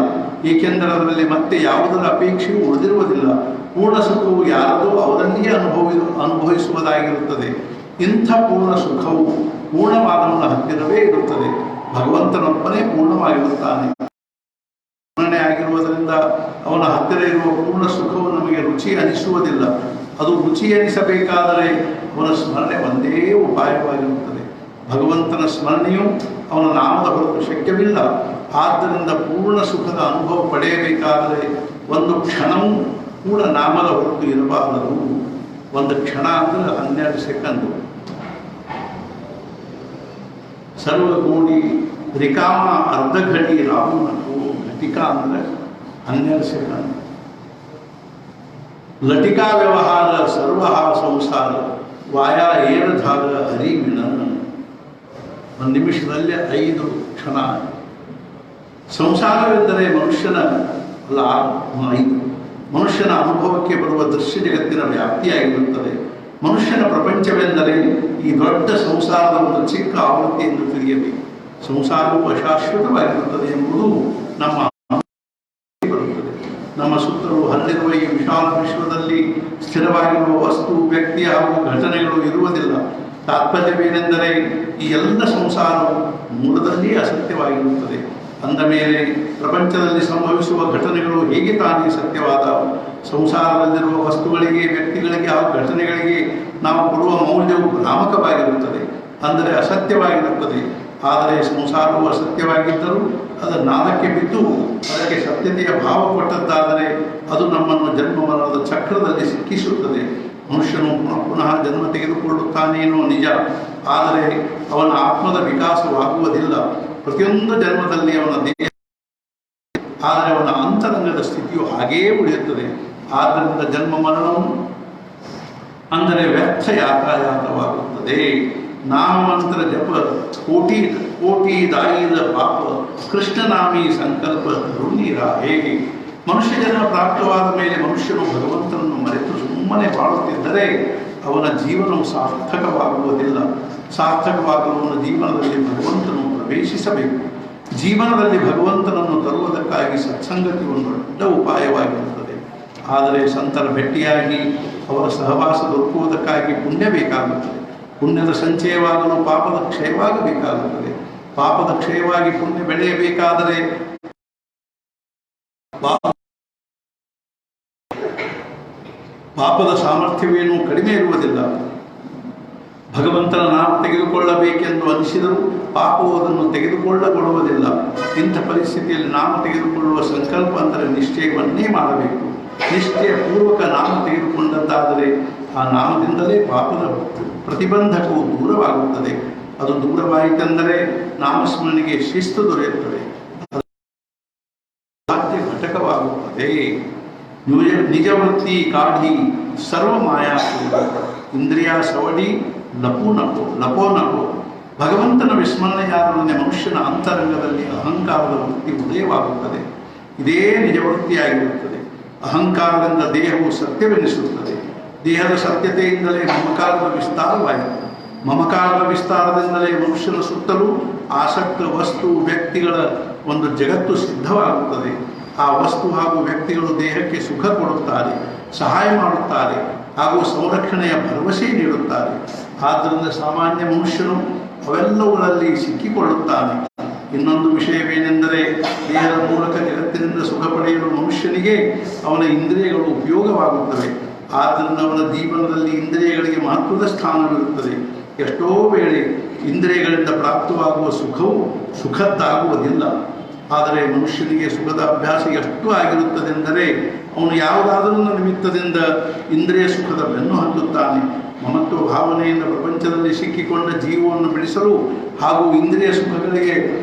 ಏಕೆಂದರೆ ಅದರಲ್ಲಿ ಮತ್ತೆ ಯಾವುದರ ಅಪೇಕ್ಷೆಯೂ ಉಳಿದಿರುವುದಿಲ್ಲ. ಪೂರ್ಣ ಸುಖವು ಯಾರದೋ ಅವರಲ್ಲಿಯೇ ಅನುಭವಿಸುವುದಾಗಿರುತ್ತದೆ. ಇಂಥ ಪೂರ್ಣ ಸುಖವು ಪೂರ್ಣವಾದವನ ಹತ್ತಿರವೇ ಇರುತ್ತದೆ. ಭಗವಂತನೊಬ್ಬನೇ ಪೂರ್ಣವಾಗಿರುತ್ತಾನೆ. ಸ್ಮರಣೆ ಆಗಿರುವುದರಿಂದ ಅವನ ಹತ್ತಿರ ಇರುವ ಪೂರ್ಣ ಸುಖವು ನಮಗೆ ರುಚಿ ಅನಿಸುವುದಿಲ್ಲ. ಅದು ರುಚಿ ಅನಿಸಬೇಕಾದರೆ ಅವನ ಸ್ಮರಣೆ ಒಂದೇ ಉಪಾಯವಾಗಿರುತ್ತದೆ. ಭಗವಂತನ ಸ್ಮರಣೆಯು ಅವನ ನಾಮದ ಹೊರತು ಶಕ್ಯವಿಲ್ಲ. ಆದ್ದರಿಂದ ಪೂರ್ಣ ಸುಖದ ಅನುಭವ ಪಡೆಯಬೇಕಾದರೆ ಒಂದು ಕ್ಷಣವೂ ಕೂಡ ನಾಮದ ಹೊರತು ಇರಬಾರದು. ಒಂದು ಕ್ಷಣ ಅಂದರೆ 12 ಸೆಕೆಂಡು. ಸರ್ವಗೋಡಿ ರಿಕಾಮ ಅರ್ಧಘಡಿ ರಾಹುನಕು. ಘಟಿಕಾ ಅಂದರೆ 12 ಸೆಕೆಂಡ್. ಲಟಿಕಾ ವ್ಯವಹಾರ ಸರ್ವ ಸಂಸಾರ ವಾಯ ಏರಧಾರ ಹರಿವಿಣ. ಒಂದು ನಿಮಿಷದಲ್ಲಿ 5 ಕ್ಷಣ. ಸಂಸಾರವೆಂದರೆ ಮನುಷ್ಯನ ಮನುಷ್ಯನ ಅನುಭವಕ್ಕೆ ಬರುವ ದೃಶ್ಯ ಜಗತ್ತಿನ ವ್ಯಾಪ್ತಿಯಾಗಿರುತ್ತದೆ. ಮನುಷ್ಯನ ಪ್ರಪಂಚವೆಂದರೆ ಈ ದೊಡ್ಡ ಸಂಸಾರದ ಒಂದು ಚಿಕ್ಕ ಆವೃತ್ತಿ ಎಂದು ತಿಳಿಯಬೇಕು. ಸಂಸಾರವು ಅಶಾಶ್ವತವಾಗಿರುತ್ತದೆ ಎಂಬುದು ನಮ್ಮ ಬರುತ್ತದೆ. ನಮ್ಮ ಸುತ್ತಲೂ ಹರಡಿರುವ ಈ ವಿಶಾಲ ವಿಶ್ವದಲ್ಲಿ ಸ್ಥಿರವಾಗಿರುವ ವಸ್ತು, ವ್ಯಕ್ತಿ ಹಾಗೂ ಘಟನೆಗಳು ಇರುವುದಿಲ್ಲ. ತಾತ್ಪರ್ಯವೇನೆಂದರೆ ಈ ಎಲ್ಲ ಸಂಸಾರವು ಮೂಲದಲ್ಲಿ ಅಸತ್ಯವಾಗಿರುತ್ತದೆ. ಅಂದ ಮೇಲೆ ಪ್ರಪಂಚದಲ್ಲಿ ಸಂಭವಿಸುವ ಘಟನೆಗಳು ಹೇಗೆ ತಾನೇ ಸತ್ಯವಾದ ಸಂಸಾರದಲ್ಲಿರುವ ವಸ್ತುಗಳಿಗೆ, ವ್ಯಕ್ತಿಗಳಿಗೆ ಹಾಗೂ ಘಟನೆಗಳಿಗೆ ನಾವು ಕೊಡುವ ಮೌಲ್ಯವು ಭ್ರಾಮಕವಾಗಿರುತ್ತದೆ, ಅಂದರೆ ಅಸತ್ಯವಾಗಿರುತ್ತದೆ. ಆದರೆ ಸಂಸಾರವು ಅಸತ್ಯವಾಗಿದ್ದರೂ ಅದರ ನಾದಕ್ಕೆ ಬಿದ್ದು ಅದಕ್ಕೆ ಸತ್ಯತೆಯ ಭಾವ ಕೊಟ್ಟದ್ದಾದರೆ ಅದು ನಮ್ಮನ್ನು ಜನ್ಮ ಮರಣದ ಚಕ್ರದಲ್ಲಿ ಸಿಕ್ಕಿಸುತ್ತದೆ. ಮನುಷ್ಯನು ಪುನಃ ಜನ್ಮ ತೆಗೆದುಕೊಳ್ಳುತ್ತಾನೇನೋ ನಿಜ, ಆದರೆ ಅವನ ಆತ್ಮದ ವಿಕಾಸವಾಗುವುದಿಲ್ಲ. ಪ್ರತಿಯೊಂದು ಜನ್ಮದಲ್ಲಿ ಅವನ ದೇಹ, ಆದರೆ ಅವನ ಅಂತರಂಗದ ಸ್ಥಿತಿಯು ಹಾಗೆಯೇ ಉಳಿಯುತ್ತದೆ. ಆದ್ದರಿಂದ ಜನ್ಮ ಮರಣವು ಅಂದರೆ ವ್ಯರ್ಥ ಯಾತಾಯಾತವಾಗುತ್ತದೆ. ನಾಮಮಂತ್ರ ಜಪ ಕೋಟಿ ದಾಯಿದ ಪಾಪ ಕೃಷ್ಣನಾಮಿ ಸಂಕಲ್ಪ ಋಣಿರಾಹೇ. ಮನುಷ್ಯ ಜನ್ಮ ಪ್ರಾಪ್ತವಾದ ಮೇಲೆ ಮನುಷ್ಯನು ಭಗವಂತನನ್ನು ಮರೆತು ಸುಮ್ಮನೆ ಬಾಳುತ್ತಿದ್ದರೆ ಅವನ ಜೀವನವು ಸಾರ್ಥಕವಾಗುವುದಿಲ್ಲ. ಸಾರ್ಥಕವಾಗಲು ಅವನ ಜೀವನದಲ್ಲಿ ಭಗವಂತನು ಪ್ರವೇಶಿಸಬೇಕು. ಜೀವನದಲ್ಲಿ ಭಗವಂತನನ್ನು ತರುವುದಕ್ಕಾಗಿ ಸತ್ಸಂಗತಿ ಒಂದು ದೊಡ್ಡ ಉಪಾಯವಾಗಿರುತ್ತದೆ. ಆದರೆ ಸಂತರ ಭೇಟಿಯಾಗಿ ಅವರ ಸಹವಾಸ ದೊರಕುವುದಕ್ಕಾಗಿ ಪುಣ್ಯ ಬೇಕಾಗುತ್ತದೆ. ಪುಣ್ಯದ ಸಂಚಯವಾಗಲು ಪಾಪದ ಕ್ಷಯವಾಗಬೇಕಾಗುತ್ತದೆ. ಪಾಪದ ಕ್ಷಯವಾಗಿ ಪುಣ್ಯ ಬೆಳೆಯಬೇಕಾದರೆ ಪಾಪದ ಸಾಮರ್ಥ್ಯವೇನೂ ಕಡಿಮೆ ಇರುವುದಿಲ್ಲ. ಭಗವಂತನ ನಾಮ ತೆಗೆದುಕೊಳ್ಳಬೇಕೆಂದು ಅನಿಸಿದರೂ ಪಾಪವು ಅದನ್ನು ತೆಗೆದುಕೊಳ್ಳಗೊಳ್ಳುವುದಿಲ್ಲ. ಇಂಥ ಪರಿಸ್ಥಿತಿಯಲ್ಲಿ ನಾಮ ತೆಗೆದುಕೊಳ್ಳುವ ಸಂಕಲ್ಪ ಅಂದರೆ ನಿಶ್ಚಯವನ್ನೇ ಮಾಡಬೇಕು. ನಿಶ್ಚಯ ಪೂರ್ವಕ ನಾಮ ತೆಗೆದುಕೊಂಡದ್ದಾದರೆ ಆ ನಾಮದಿಂದಲೇ ಪಾಪದ ಪ್ರತಿಬಂಧಕವು ದೂರವಾಗುತ್ತದೆ. ಅದು ದೂರವಾಯಿತೆಂದರೆ ನಾಮಸ್ಮರಣೆಗೆ ಶಿಸ್ತು ದೊರೆಯುತ್ತದೆ, ಸಾಧ್ಯ ಘಟಕವಾಗುತ್ತದೆ. ನಿಜವೃತ್ತಿ ಕಾಢಿ ಸರ್ವ ಮಾಯಾ ಇಂದ್ರಿಯ ಸವಡಿ ಲಪೋ ಭಗವಂತನ ವಿಸ್ಮರಣೆಯಾದೊಡನೆ ಮನುಷ್ಯನ ಅಂತರಂಗದಲ್ಲಿ ಅಹಂಕಾರದ ವೃತ್ತಿ ಉದಯವಾಗುತ್ತದೆ. ಇದೇ ನಿಜವೃತ್ತಿಯಾಗಿರುತ್ತದೆ. ಅಹಂಕಾರದಿಂದ ದೇಹವು ಸತ್ಯವೆನಿಸುತ್ತದೆ. ದೇಹದ ಸತ್ಯತೆಯಿಂದಲೇ ಮಮಕಾರದ ವಿಸ್ತಾರವಾಯಿತು. ಮಮಕಾರದ ವಿಸ್ತಾರದಿಂದಲೇ ಮನುಷ್ಯನ ಸುತ್ತಲೂ ಆಸಕ್ತ ವಸ್ತು ವ್ಯಕ್ತಿಗಳ ಒಂದು ಜಗತ್ತು ಸಿದ್ಧವಾಗುತ್ತದೆ. ಆ ವಸ್ತು ಹಾಗೂ ವ್ಯಕ್ತಿಗಳು ದೇಹಕ್ಕೆ ಸುಖ ಕೊಡುತ್ತಾರೆ, ಸಹಾಯ ಮಾಡುತ್ತಾರೆ ಹಾಗೂ ಸಂರಕ್ಷಣೆಯ ಭರವಸೆ ನೀಡುತ್ತಾರೆ. ಆದ್ದರಿಂದ ಸಾಮಾನ್ಯ ಮನುಷ್ಯನು ಅವೆಲ್ಲವುಗಳಲ್ಲಿ ಸಿಕ್ಕಿಕೊಳ್ಳುತ್ತಾನೆ. ಇನ್ನೊಂದು ವಿಷಯವೇನೆಂದರೆ, ದೇಹದ ಮೂಲಕ ಜಗತ್ತಿನಿಂದ ಸುಖ ಪಡೆಯಲು ಮನುಷ್ಯನಿಗೆ ಅವನ ಇಂದ್ರಿಯಗಳು ಉಪಯೋಗವಾಗುತ್ತವೆ. ಆದ್ದರಿಂದ ಅವನ ಜೀವನದಲ್ಲಿ ಇಂದ್ರಿಯಗಳಿಗೆ ಮಹತ್ವದ ಸ್ಥಾನವಿರುತ್ತದೆ. ಎಷ್ಟೋ ವೇಳೆ ಇಂದ್ರಿಯಗಳಿಂದ ಪ್ರಾಪ್ತವಾಗುವ ಸುಖವು ಸುಖದ್ದಾಗುವುದಿಲ್ಲ. ಆದರೆ ಮನುಷ್ಯನಿಗೆ ಸುಖದ ಅಭ್ಯಾಸ ಎಷ್ಟು ಆಗಿರುತ್ತದೆಂದರೆ, ಅವನು ಯಾವುದಾದರೂ ನಿಮಿತ್ತದಿಂದ ಇಂದ್ರಿಯ ಸುಖದ ಬೆನ್ನು ಹತ್ತುತ್ತಾನೆ. ಮಮತ್ವ ಭಾವನೆಯಿಂದ ಪ್ರಪಂಚದಲ್ಲಿ ಸಿಕ್ಕಿಕೊಂಡ ಜೀವವನ್ನು ಬಿಡಿಸಲು ಹಾಗೂ ಇಂದ್ರಿಯ ಸುಖಗಳಿಗೆ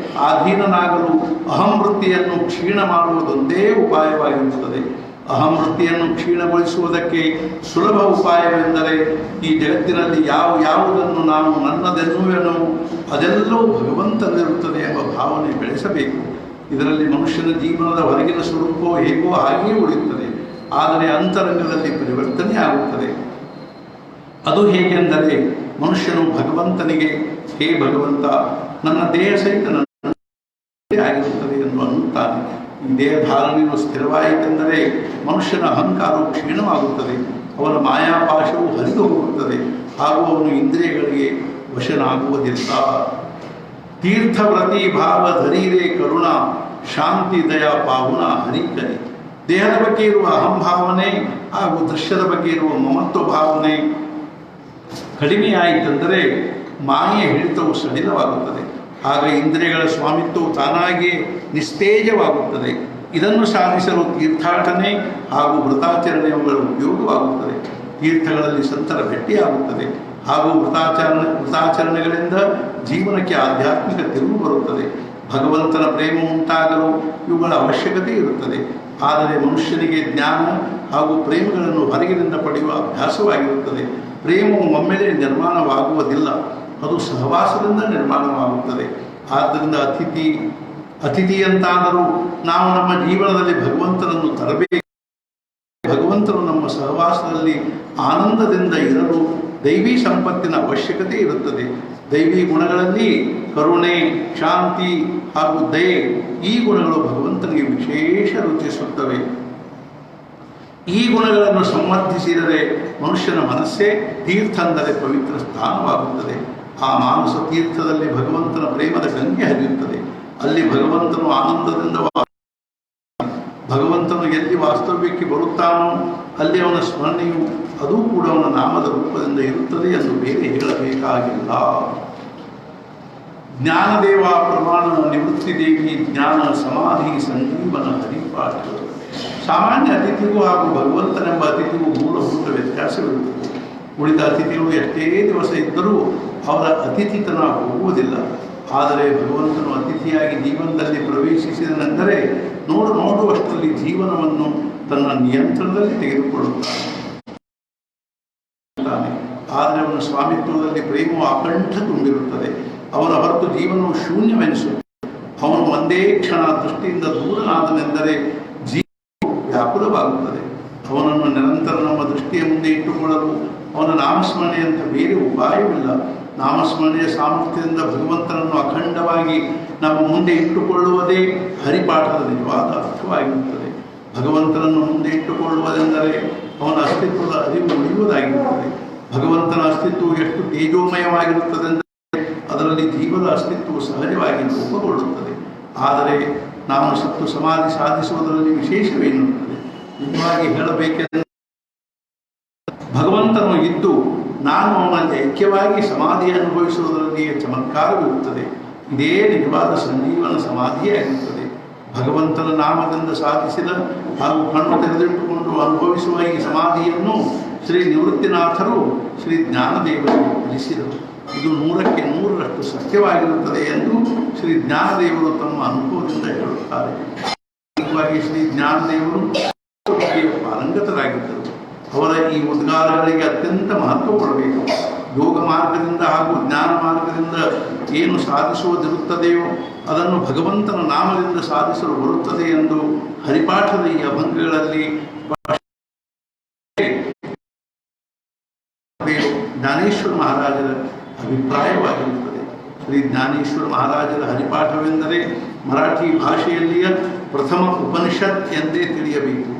ಅಧೀನನಾಗಲು ಅಹಂವೃತ್ತಿಯನ್ನು ಕ್ಷೀಣ ಮಾಡುವುದೊಂದೇ ಉಪಾಯವಾಗಿರುತ್ತದೆ. ಅಹಂವೃತ್ತಿಯನ್ನು ಕ್ಷೀಣಗೊಳಿಸುವುದಕ್ಕೆ ಸುಲಭ ಉಪಾಯವೆಂದರೆ, ಈ ಜಗತ್ತಿನಲ್ಲಿ ಯಾವುದನ್ನು ನಾನು ನನ್ನದೆನ್ನುವೆನೋ ಅದೆಲ್ಲವೂ ಭಗವಂತನಿರುತ್ತದೆ ಎಂಬ ಭಾವನೆ ಬೆಳೆಸಬೇಕು. ಇದರಲ್ಲಿ ಮನುಷ್ಯನ ಜೀವನದ ಹೊರಗಿನ ಸ್ವರೂಪವು ಹೇಗೋ ಹಾಗೆಯೇ ಉಳಿಯುತ್ತದೆ, ಆದರೆ ಅಂತರಂಗದಲ್ಲಿ ಪರಿವರ್ತನೆ ಆಗುತ್ತದೆ. ಅದು ಹೇಗೆಂದರೆ, ಮನುಷ್ಯನು ಭಗವಂತನಿಗೆ, ಹೇ ಭಗವಂತ, ನನ್ನ ದೇಹ ಸಹಿತ ನನ್ನ ಆಗಿರುತ್ತದೆ ಎಂದು ಅನ್ನುತ್ತಾನೆ. ಈ ದೇಹಧಾರಣೆಯು ಸ್ಥಿರವಾಯಿತೆಂದರೆ ಮನುಷ್ಯನ ಅಹಂಕಾರವು ಕ್ಷೀಣವಾಗುತ್ತದೆ, ಅವನ ಮಾಯಾಪಾಶವು ಹರಿದು ಹೋಗುತ್ತದೆ ಹಾಗೂ ಅವನು ಇಂದ್ರಿಯಗಳಿಗೆ ವಶನಾಗುವುದಿಲ್ಲ. ತೀರ್ಥವ್ರತಿ ಭಾವ ಧರೀರೆ ಕರುಣ ಶಾಂತಿ ದಯಾ ಪಾವನ ಹರಿಕರಿ. ದೇಹದ ಬಗ್ಗೆ ಇರುವ ಅಹಂಭಾವನೆ ಹಾಗೂ ದೃಶ್ಯದ ಬಗ್ಗೆ ಇರುವ ಮಮತ್ವ ಭಾವನೆ ಕಡಿಮೆಯಾಯಿತೆಂದರೆ ಮಾಯೆಯ ಹಿಡಿತವು ಸಡಿಲವಾಗುತ್ತದೆ. ಆಗ ಇಂದ್ರಿಯಗಳ ಸ್ವಾಮಿತ್ವವು ತಾನಾಗಿಯೇ ನಿಸ್ತೇಜವಾಗುತ್ತದೆ. ಇದನ್ನು ಸಾಧಿಸಲು ತೀರ್ಥಾಟನೆ ಹಾಗೂ ವ್ರತಾಚರಣೆಗಳ ಉಪಯೋಗವಾಗುತ್ತದೆ. ತೀರ್ಥಗಳಲ್ಲಿ ಸಂತರ ಭೇಟಿಯಾಗುತ್ತದೆ ಹಾಗೂ ವ್ರತಾಚರಣೆಗಳಿಂದ ಜೀವನಕ್ಕೆ ಆಧ್ಯಾತ್ಮಿಕ ತಿರುವು ಬರುತ್ತದೆ. ಭಗವಂತನ ಪ್ರೇಮ ಉಂಟಾಗಲು ಇವುಗಳ ಅವಶ್ಯಕತೆ ಇರುತ್ತದೆ. ಆದರೆ ಮನುಷ್ಯನಿಗೆ ಜ್ಞಾನ ಹಾಗೂ ಪ್ರೇಮಗಳನ್ನು ಹೊರಗಿನಿಂದ ಪಡೆಯುವ ಅಭ್ಯಾಸವಾಗಿರುತ್ತದೆ. ಪ್ರೇಮವು ಒಮ್ಮೆಲೆ ನಿರ್ಮಾಣವಾಗುವುದಿಲ್ಲ, ಅದು ಸಹವಾಸದಿಂದ ನಿರ್ಮಾಣವಾಗುತ್ತದೆ. ಆದ್ದರಿಂದ ಅತಿಥಿಯಂತಾದರೂ ನಾವು ನಮ್ಮ ಜೀವನದಲ್ಲಿ ಭಗವಂತನನ್ನು ತರಬೇಕು. ಭಗವಂತನು ನಮ್ಮ ಸಹವಾಸದಲ್ಲಿ ಆನಂದದಿಂದ ಇರಲು ದೈವಿ ಸಂಪತ್ತಿನ ಅವಶ್ಯಕತೆ ಇರುತ್ತದೆ. ದೈವಿ ಗುಣಗಳಲ್ಲಿ ಕರುಣೆ, ಶಾಂತಿ ಹಾಗೂ ದಯೆ, ಈ ಗುಣಗಳು ಭಗವಂತನಿಗೆ ವಿಶೇಷ ರುಚಿಸುತ್ತವೆ. ಈ ಗುಣಗಳನ್ನು ಸಂವರ್ಧಿಸಿದರೆ ಮನುಷ್ಯನ ಮನಸ್ಸೇ ತೀರ್ಥ ಅಂದರೆ ಪವಿತ್ರ ಸ್ಥಾನವಾಗುತ್ತದೆ. ಆ ಮಾನಸ ತೀರ್ಥದಲ್ಲಿ ಭಗವಂತನ ಪ್ರೇಮದ ಗಂಗೆ ಹರಿಯುತ್ತದೆ. ಅಲ್ಲಿ ಭಗವಂತನು ಆನಂದದಿಂದ ಭಗವಂತನು ಎಲ್ಲಿ ವಾಸ್ತವ್ಯಕ್ಕೆ ಬರುತ್ತಾನೋ ಅಲ್ಲಿ ಅವನ ಸ್ಮರಣೆಯು ಅದೂ ಕೂಡ ಅವನ ನಾಮದ ರೂಪದಿಂದ ಇರುತ್ತದೆ ಎಂದು ಬೇರೆ ಹೇಳಬೇಕಾಗಿಲ್ಲ. ಜ್ಞಾನದೇವ ಪ್ರಮಾಣ ನಿವೃತ್ತಿ ದೇವಿ ಜ್ಞಾನ ಸಮಾಧಿ ಸಂಜೀವನ ಹರಿಪಾಠ. ಸಾಮಾನ್ಯ ಅತಿಥಿಗೂ ಹಾಗೂ ಭಗವಂತನೆಂಬ ಅತಿಥಿಗೂ ಮೂಲಭೂತ ವ್ಯತ್ಯಾಸವಿರುತ್ತದೆ. ಉಳಿದ ಅತಿಥಿಗಳು ಎಷ್ಟೇ ದಿವಸ ಇದ್ದರೂ ಅವರ ಅತಿಥಿತನ ಹೋಗುವುದಿಲ್ಲ. ಆದರೆ ಭಗವಂತನು ಅತಿಥಿಯಾಗಿ ಜೀವನದಲ್ಲಿ ಪ್ರವೇಶಿಸಿದನೆಂದರೆ ನೋಡುವಷ್ಟರಲ್ಲಿ ಜೀವನವನ್ನು ತನ್ನ ನಿಯಂತ್ರಣದಲ್ಲಿ ತೆಗೆದುಕೊಳ್ಳುತ್ತಾನೆ. ಆದರೆ ಅವನ ಸ್ವಾಮಿತ್ವದಲ್ಲಿ ಪ್ರೇಮವು ಅಕಂಠ ತುಂಬಿರುತ್ತದೆ. ಅವನ ಹೊರತು ಜೀವನವು ಶೂನ್ಯವೆನಿಸುತ್ತದೆ. ಅವನು ಒಂದೇ ಕ್ಷಣ ದೃಷ್ಟಿಯಿಂದ ದೂರನಾದನೆಂದರೆ ಜೀವನವು ವ್ಯಾಕುಲವಾಗುತ್ತದೆ. ಅವನನ್ನು ನಿರಂತರ ನಮ್ಮ ದೃಷ್ಟಿಯ ಮುಂದೆ ಇಟ್ಟುಕೊಳ್ಳಲು ಅವನ ನಾಮಸ್ಮರಣೆಯಂತ ಬೇರೆ ಉಪಾಯವಿಲ್ಲ. ನಾಮಸ್ಮರಣೆಯ ಸಾಮರ್ಥ್ಯದಿಂದ ಭಗವಂತನನ್ನು ಅಖಂಡವಾಗಿ ನಮ್ಮ ಮುಂದೆ ಇಟ್ಟುಕೊಳ್ಳುವುದೇ ಹರಿಪಾಠದ ನಿಜವಾದ ಅರ್ಥವಾಗಿರುತ್ತದೆ. ಭಗವಂತನನ್ನು ಮುಂದೆ ಇಟ್ಟುಕೊಳ್ಳುವುದೆಂದರೆ ಅವನ ಅಸ್ತಿತ್ವದ ಅರಿವು ಉಳಿಯುವುದಾಗಿರುತ್ತದೆ. ಭಗವಂತನ ಅಸ್ತಿತ್ವವು ಎಷ್ಟು ತೇಜೋಮಯವಾಗಿರುತ್ತದೆಂದರೆ ಅದರಲ್ಲಿ ಜೀವದ ಅಸ್ತಿತ್ವವು ಸಹಜವಾಗಿ ರೂಪುಗೊಳ್ಳುತ್ತದೆ. ಆದರೆ ನಾವು ಸತ್ತು ಸಮಾಧಿ ಸಾಧಿಸುವುದರಲ್ಲಿ ವಿಶೇಷವೇನಿರುತ್ತದೆ? ನಿಜವಾಗಿ ಹೇಳಬೇಕೆಂದರೆ ಭಗವಂತನು ಇದ್ದು ನಾನು ಅವನಲ್ಲಿ ಐಕ್ಯವಾಗಿ ಸಮಾಧಿ ಅನುಭವಿಸುವುದರಲ್ಲಿಯೇ ಚಮತ್ಕಾರವಿರುತ್ತದೆ. ಇದೇ ನಿಜವಾದ ಸಂಜೀವನ ಸಮಾಧಿಯಾಗಿರುತ್ತದೆ. ಭಗವಂತನ ನಾಮದಿಂದ ಸಾಧಿಸಿದ ಹಾಗೂ ಕಣ್ಣು ತೆರೆದಿಟ್ಟುಕೊಂಡು ಅನುಭವಿಸುವ ಈ ಸಮಾಧಿಯನ್ನು ಶ್ರೀ ನಿವೃತ್ತಿನಾಥರು ಶ್ರೀ ಜ್ಞಾನದೇವರಿಗೆ ತಿಳಿಸಿದರು. ಇದು 100ಕ್ಕೆ 100ರಷ್ಟು ಸತ್ಯವಾಗಿರುತ್ತದೆ ಎಂದು ಶ್ರೀ ಜ್ಞಾನದೇವರು ತಮ್ಮ ಅನುಭವದಿಂದ ಹೇಳುತ್ತಾರೆ. ಹೀಗಾಗಿ ಶ್ರೀ ಜ್ಞಾನದೇವರು ಪಾರಂಗತರಾಗಿದ್ದರು. ಅವರ ಈ ಉದ್ಗಾರಗಳಿಗೆ ಅತ್ಯಂತ ಮಹತ್ವ ಕೊಡಬೇಕು. ಯೋಗ ಮಾರ್ಗದಿಂದ ಹಾಗೂ ಜ್ಞಾನ ಮಾರ್ಗದಿಂದ ಏನು ಸಾಧಿಸುವುದಿರುತ್ತದೆಯೋ ಅದನ್ನು ಭಗವಂತನ ನಾಮದಿಂದ ಸಾಧಿಸಲು ಬರುತ್ತದೆ ಎಂದು ಹರಿಪಾಠದ ಈ ಅಭಂಗಗಳಲ್ಲಿ ಜ್ಞಾನೇಶ್ವರ ಮಹಾರಾಜರ ಅಭಿಪ್ರಾಯವಾಗಿರುತ್ತದೆ. ಶ್ರೀ ಜ್ಞಾನೇಶ್ವರ ಮಹಾರಾಜರ ಹರಿಪಾಠವೆಂದರೆ ಮರಾಠಿ ಭಾಷೆಯಲ್ಲಿಯ ಪ್ರಥಮ ಉಪನಿಷತ್ ಎಂದೇ ತಿಳಿಯಬೇಕು.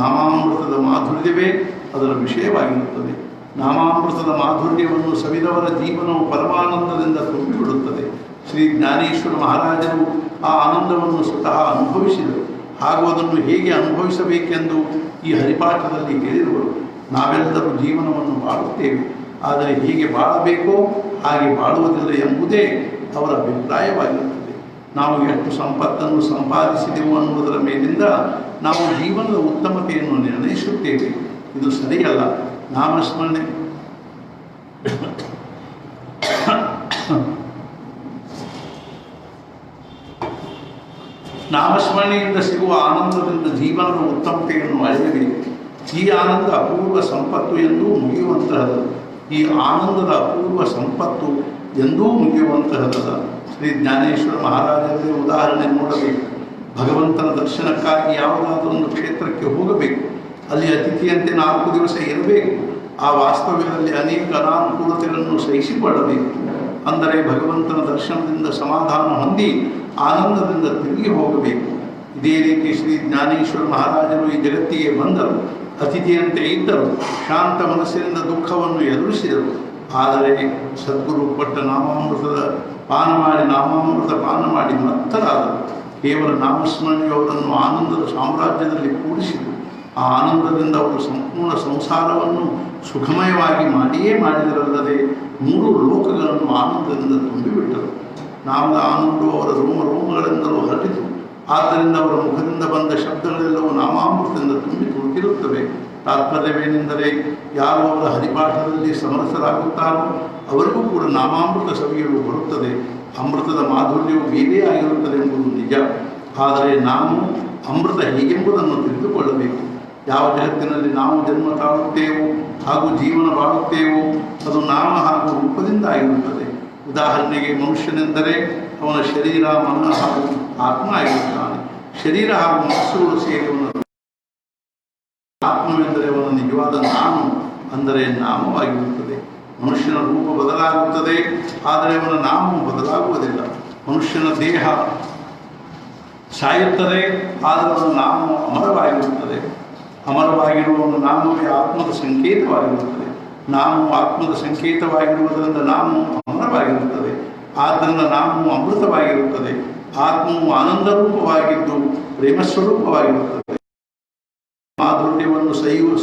ನಾಮಾಮೃತದ ಮಾಧುರ್ಯವೇ ಅದರ ವಿಷಯವಾಗಿರುತ್ತದೆ. ನಾಮಾಮೃತದ ಮಾಧುರ್ಯವನ್ನು ಸವಿದವರ ಜೀವನವು ಪರಮಾನಂದದಿಂದ ತುಂಬಿಬಿಡುತ್ತದೆ. ಶ್ರೀ ಜ್ಞಾನೇಶ್ವರ ಮಹಾರಾಜರು ಆ ಆನಂದವನ್ನು ಸ್ವತಃ ಅನುಭವಿಸಿದರು. ಹಾಗೂ ಅದನ್ನು ಹೇಗೆ ಅನುಭವಿಸಬೇಕೆಂದು ಈ ಹರಿಪಾಠದಲ್ಲಿ ಹೇಳಿರುವರು. ನಾವೆಲ್ಲರೂ ಜೀವನವನ್ನು ಬಾಳುತ್ತೇವೆ, ಆದರೆ ಹೇಗೆ ಬಾಳಬೇಕೋ ಹಾಗೆ ಬಾಳುವುದಿಲ್ಲ ಎಂಬುದೇ ಅವರ ಅಭಿಪ್ರಾಯವಾಗಿರುತ್ತದೆ. ನಾವು ಎಷ್ಟು ಸಂಪತ್ತನ್ನು ಸಂಪಾದಿಸಿದೆವು ಅನ್ನುವುದರ ಮೇಲಿಂದ ನಾವು ಜೀವನದ ಉತ್ತಮತೆಯನ್ನು ನಿರ್ಣಯಿಸುತ್ತೇವೆ. ಇದು ಸರಿಯಲ್ಲ. ನಾಮಸ್ಮರಣೆ ನಾಮಸ್ಮರಣೆಯಿಂದ ಸಿಗುವ ಆನಂದದಿಂದ ಜೀವನದ ಉತ್ತಮತೆಯನ್ನು ಅಳೆಯಬೇಕು. ಈ ಆನಂದ ಅಪೂರ್ವ ಸಂಪತ್ತು ಎಂದೂ ಮುಗಿಯುವಂತಹದ್ದು. ಈ ಆನಂದದ ಅಪೂರ್ವ ಸಂಪತ್ತು ಎಂದೂ ಮುಗಿಯುವಂತಹದ್ದಲ್ಲ. ಶ್ರೀ ಜ್ಞಾನೇಶ್ವರ ಮಹಾರಾಜರೇ ಉದಾಹರಣೆ ನೋಡಬೇಕು. ಭಗವಂತನ ದರ್ಶನಕ್ಕಾಗಿ ಯಾವುದಾದ್ರೂ ಒಂದು ಕ್ಷೇತ್ರಕ್ಕೆ ಹೋಗಬೇಕು. ಅಲ್ಲಿ ಅತಿಥಿಯಂತೆ 4 ದಿವಸ ಇರಬೇಕು. ಆ ವಾಸ್ತವ್ಯದಲ್ಲಿ ಅನೇಕ ಅನಾನುಕೂಲತೆಗಳನ್ನು ಸಹಿಸಿಕೊಳ್ಳಬೇಕು. ಅಂದರೆ ಭಗವಂತನ ದರ್ಶನದಿಂದ ಸಮಾಧಾನ ಹೊಂದಿ ಆನಂದದಿಂದ ತಿರುಗಿ ಹೋಗಬೇಕು. ಇದೇ ರೀತಿ ಶ್ರೀ ಜ್ಞಾನೇಶ್ವರ ಮಹಾರಾಜರು ಈ ಜಗತ್ತಿಗೆ ಬಂದರು. ಅತಿಥಿಯಂತೆ ಇದ್ದರು. ಶಾಂತ ಮನಸ್ಸಿನಿಂದ ದುಃಖವನ್ನು ಎದುರಿಸಿದರು. ಆದರೆ ಸದ್ಗುರು ಕೊಟ್ಟ ನಾಮಾಮೃತ ಪಾನ ಮಾಡಿ ಮತ್ತರಾದರು. ಕೇವಲ ನಾಮಸ್ಮರಣೆಯು ಅವರನ್ನು ಆನಂದದ ಸಾಮ್ರಾಜ್ಯದಲ್ಲಿ ಕೂಡಿಸಿದರು. ಆ ಆನಂದದಿಂದ ಅವರು ಸಂಪೂರ್ಣ ಸಂಸಾರವನ್ನು ಸುಖಮಯವಾಗಿ ಮಾಡಿದರಲ್ಲದೆ 3 ಲೋಕಗಳನ್ನು ಆನಂದದಿಂದ ತುಂಬಿಬಿಟ್ಟರು. ನಾಮದ ಆನಂದವು ಅವರ ರೋಮಗಳಿಂದಲೂ ಹರಡಿತು. ಆದ್ದರಿಂದ ಅವರ ಮುಖದಿಂದ ಬಂದ ಶಬ್ದಗಳೆಲ್ಲವೂ ನಾಮಾಮೃತದಿಂದ ತುಂಬಿ ತುಳುಕಿರುತ್ತವೆ. ತಾತ್ಪರ್ಯವೇನೆಂದರೆ ಯಾರು ಅವರ ಹರಿಪಾಠದಲ್ಲಿ ಸಮರಸರಾಗುತ್ತಾರೋ ಅವರಿಗೂ ಕೂಡ ನಾಮಾಮೃತ ಸವಿಯಲು ಬರುತ್ತದೆ. ಅಮೃತದ ಮಾಧುರ್ಯವು ಬೇರೆ ಆಗಿರುತ್ತದೆ ಎಂಬುದು ನಿಜ. ಆದರೆ ನಾವು ಅಮೃತ ಹೇಗೆಂಬುದನ್ನು ತಿಳಿದುಕೊಳ್ಳಬೇಕು. ಯಾವ ಜಗತ್ತಿನಲ್ಲಿ ನಾವು ಜನ್ಮ ತಾಳುತ್ತೇವೋ ಹಾಗೂ ಜೀವನ ಬಾಳುತ್ತೇವೋ ಅದು ನಾಮ ಹಾಗೂ ರೂಪದಿಂದ ಆಗಿರುತ್ತದೆ. ಉದಾಹರಣೆಗೆ ಮನುಷ್ಯನೆಂದರೆ ಅವನ ಶರೀರ, ಮನ ಹಾಗೂ ಆತ್ಮ ಆಗಿರುತ್ತಾನೆ. ಶರೀರ ಹಾಗೂ ಮನಸ್ಸುಗಳು ಸೇರಿ ಆತ್ಮವೆಂದರೆ ಅವನ ನಿಜವಾದ ನಾನು, ಅಂದರೆ ನಾಮವಾಗಿರುತ್ತದೆ. ಮನುಷ್ಯನ ರೂಪ ಬದಲಾಗುತ್ತದೆ, ಆದರೆ ಅವನ ನಾಮವು ಬದಲಾಗುವುದಿಲ್ಲ. ಮನುಷ್ಯನ ದೇಹ ಸಾಯುತ್ತದೆ, ಆದರೆ ಅವನ ನಾಮವು ಅಮರವಾಗಿರುತ್ತದೆ. ಅಮರವಾಗಿರುವವನ ನಾಮವೇ ಆತ್ಮದ ಸಂಕೇತವಾಗಿರುತ್ತದೆ. ನಾಮವು ಆತ್ಮದ ಸಂಕೇತವಾಗಿರುವುದರಿಂದ ನಾಮವು ಅಮರವಾಗಿರುತ್ತದೆ. ಆದ್ದರಿಂದ ನಾಮವು ಅಮೃತವಾಗಿರುತ್ತದೆ. ಆತ್ಮವು ಆನಂದ ರೂಪವಾಗಿದ್ದು ಪ್ರೇಮಸ್ವರೂಪವಾಗಿರುತ್ತದೆ. ಮಾಧುರ್ಯವನ್ನು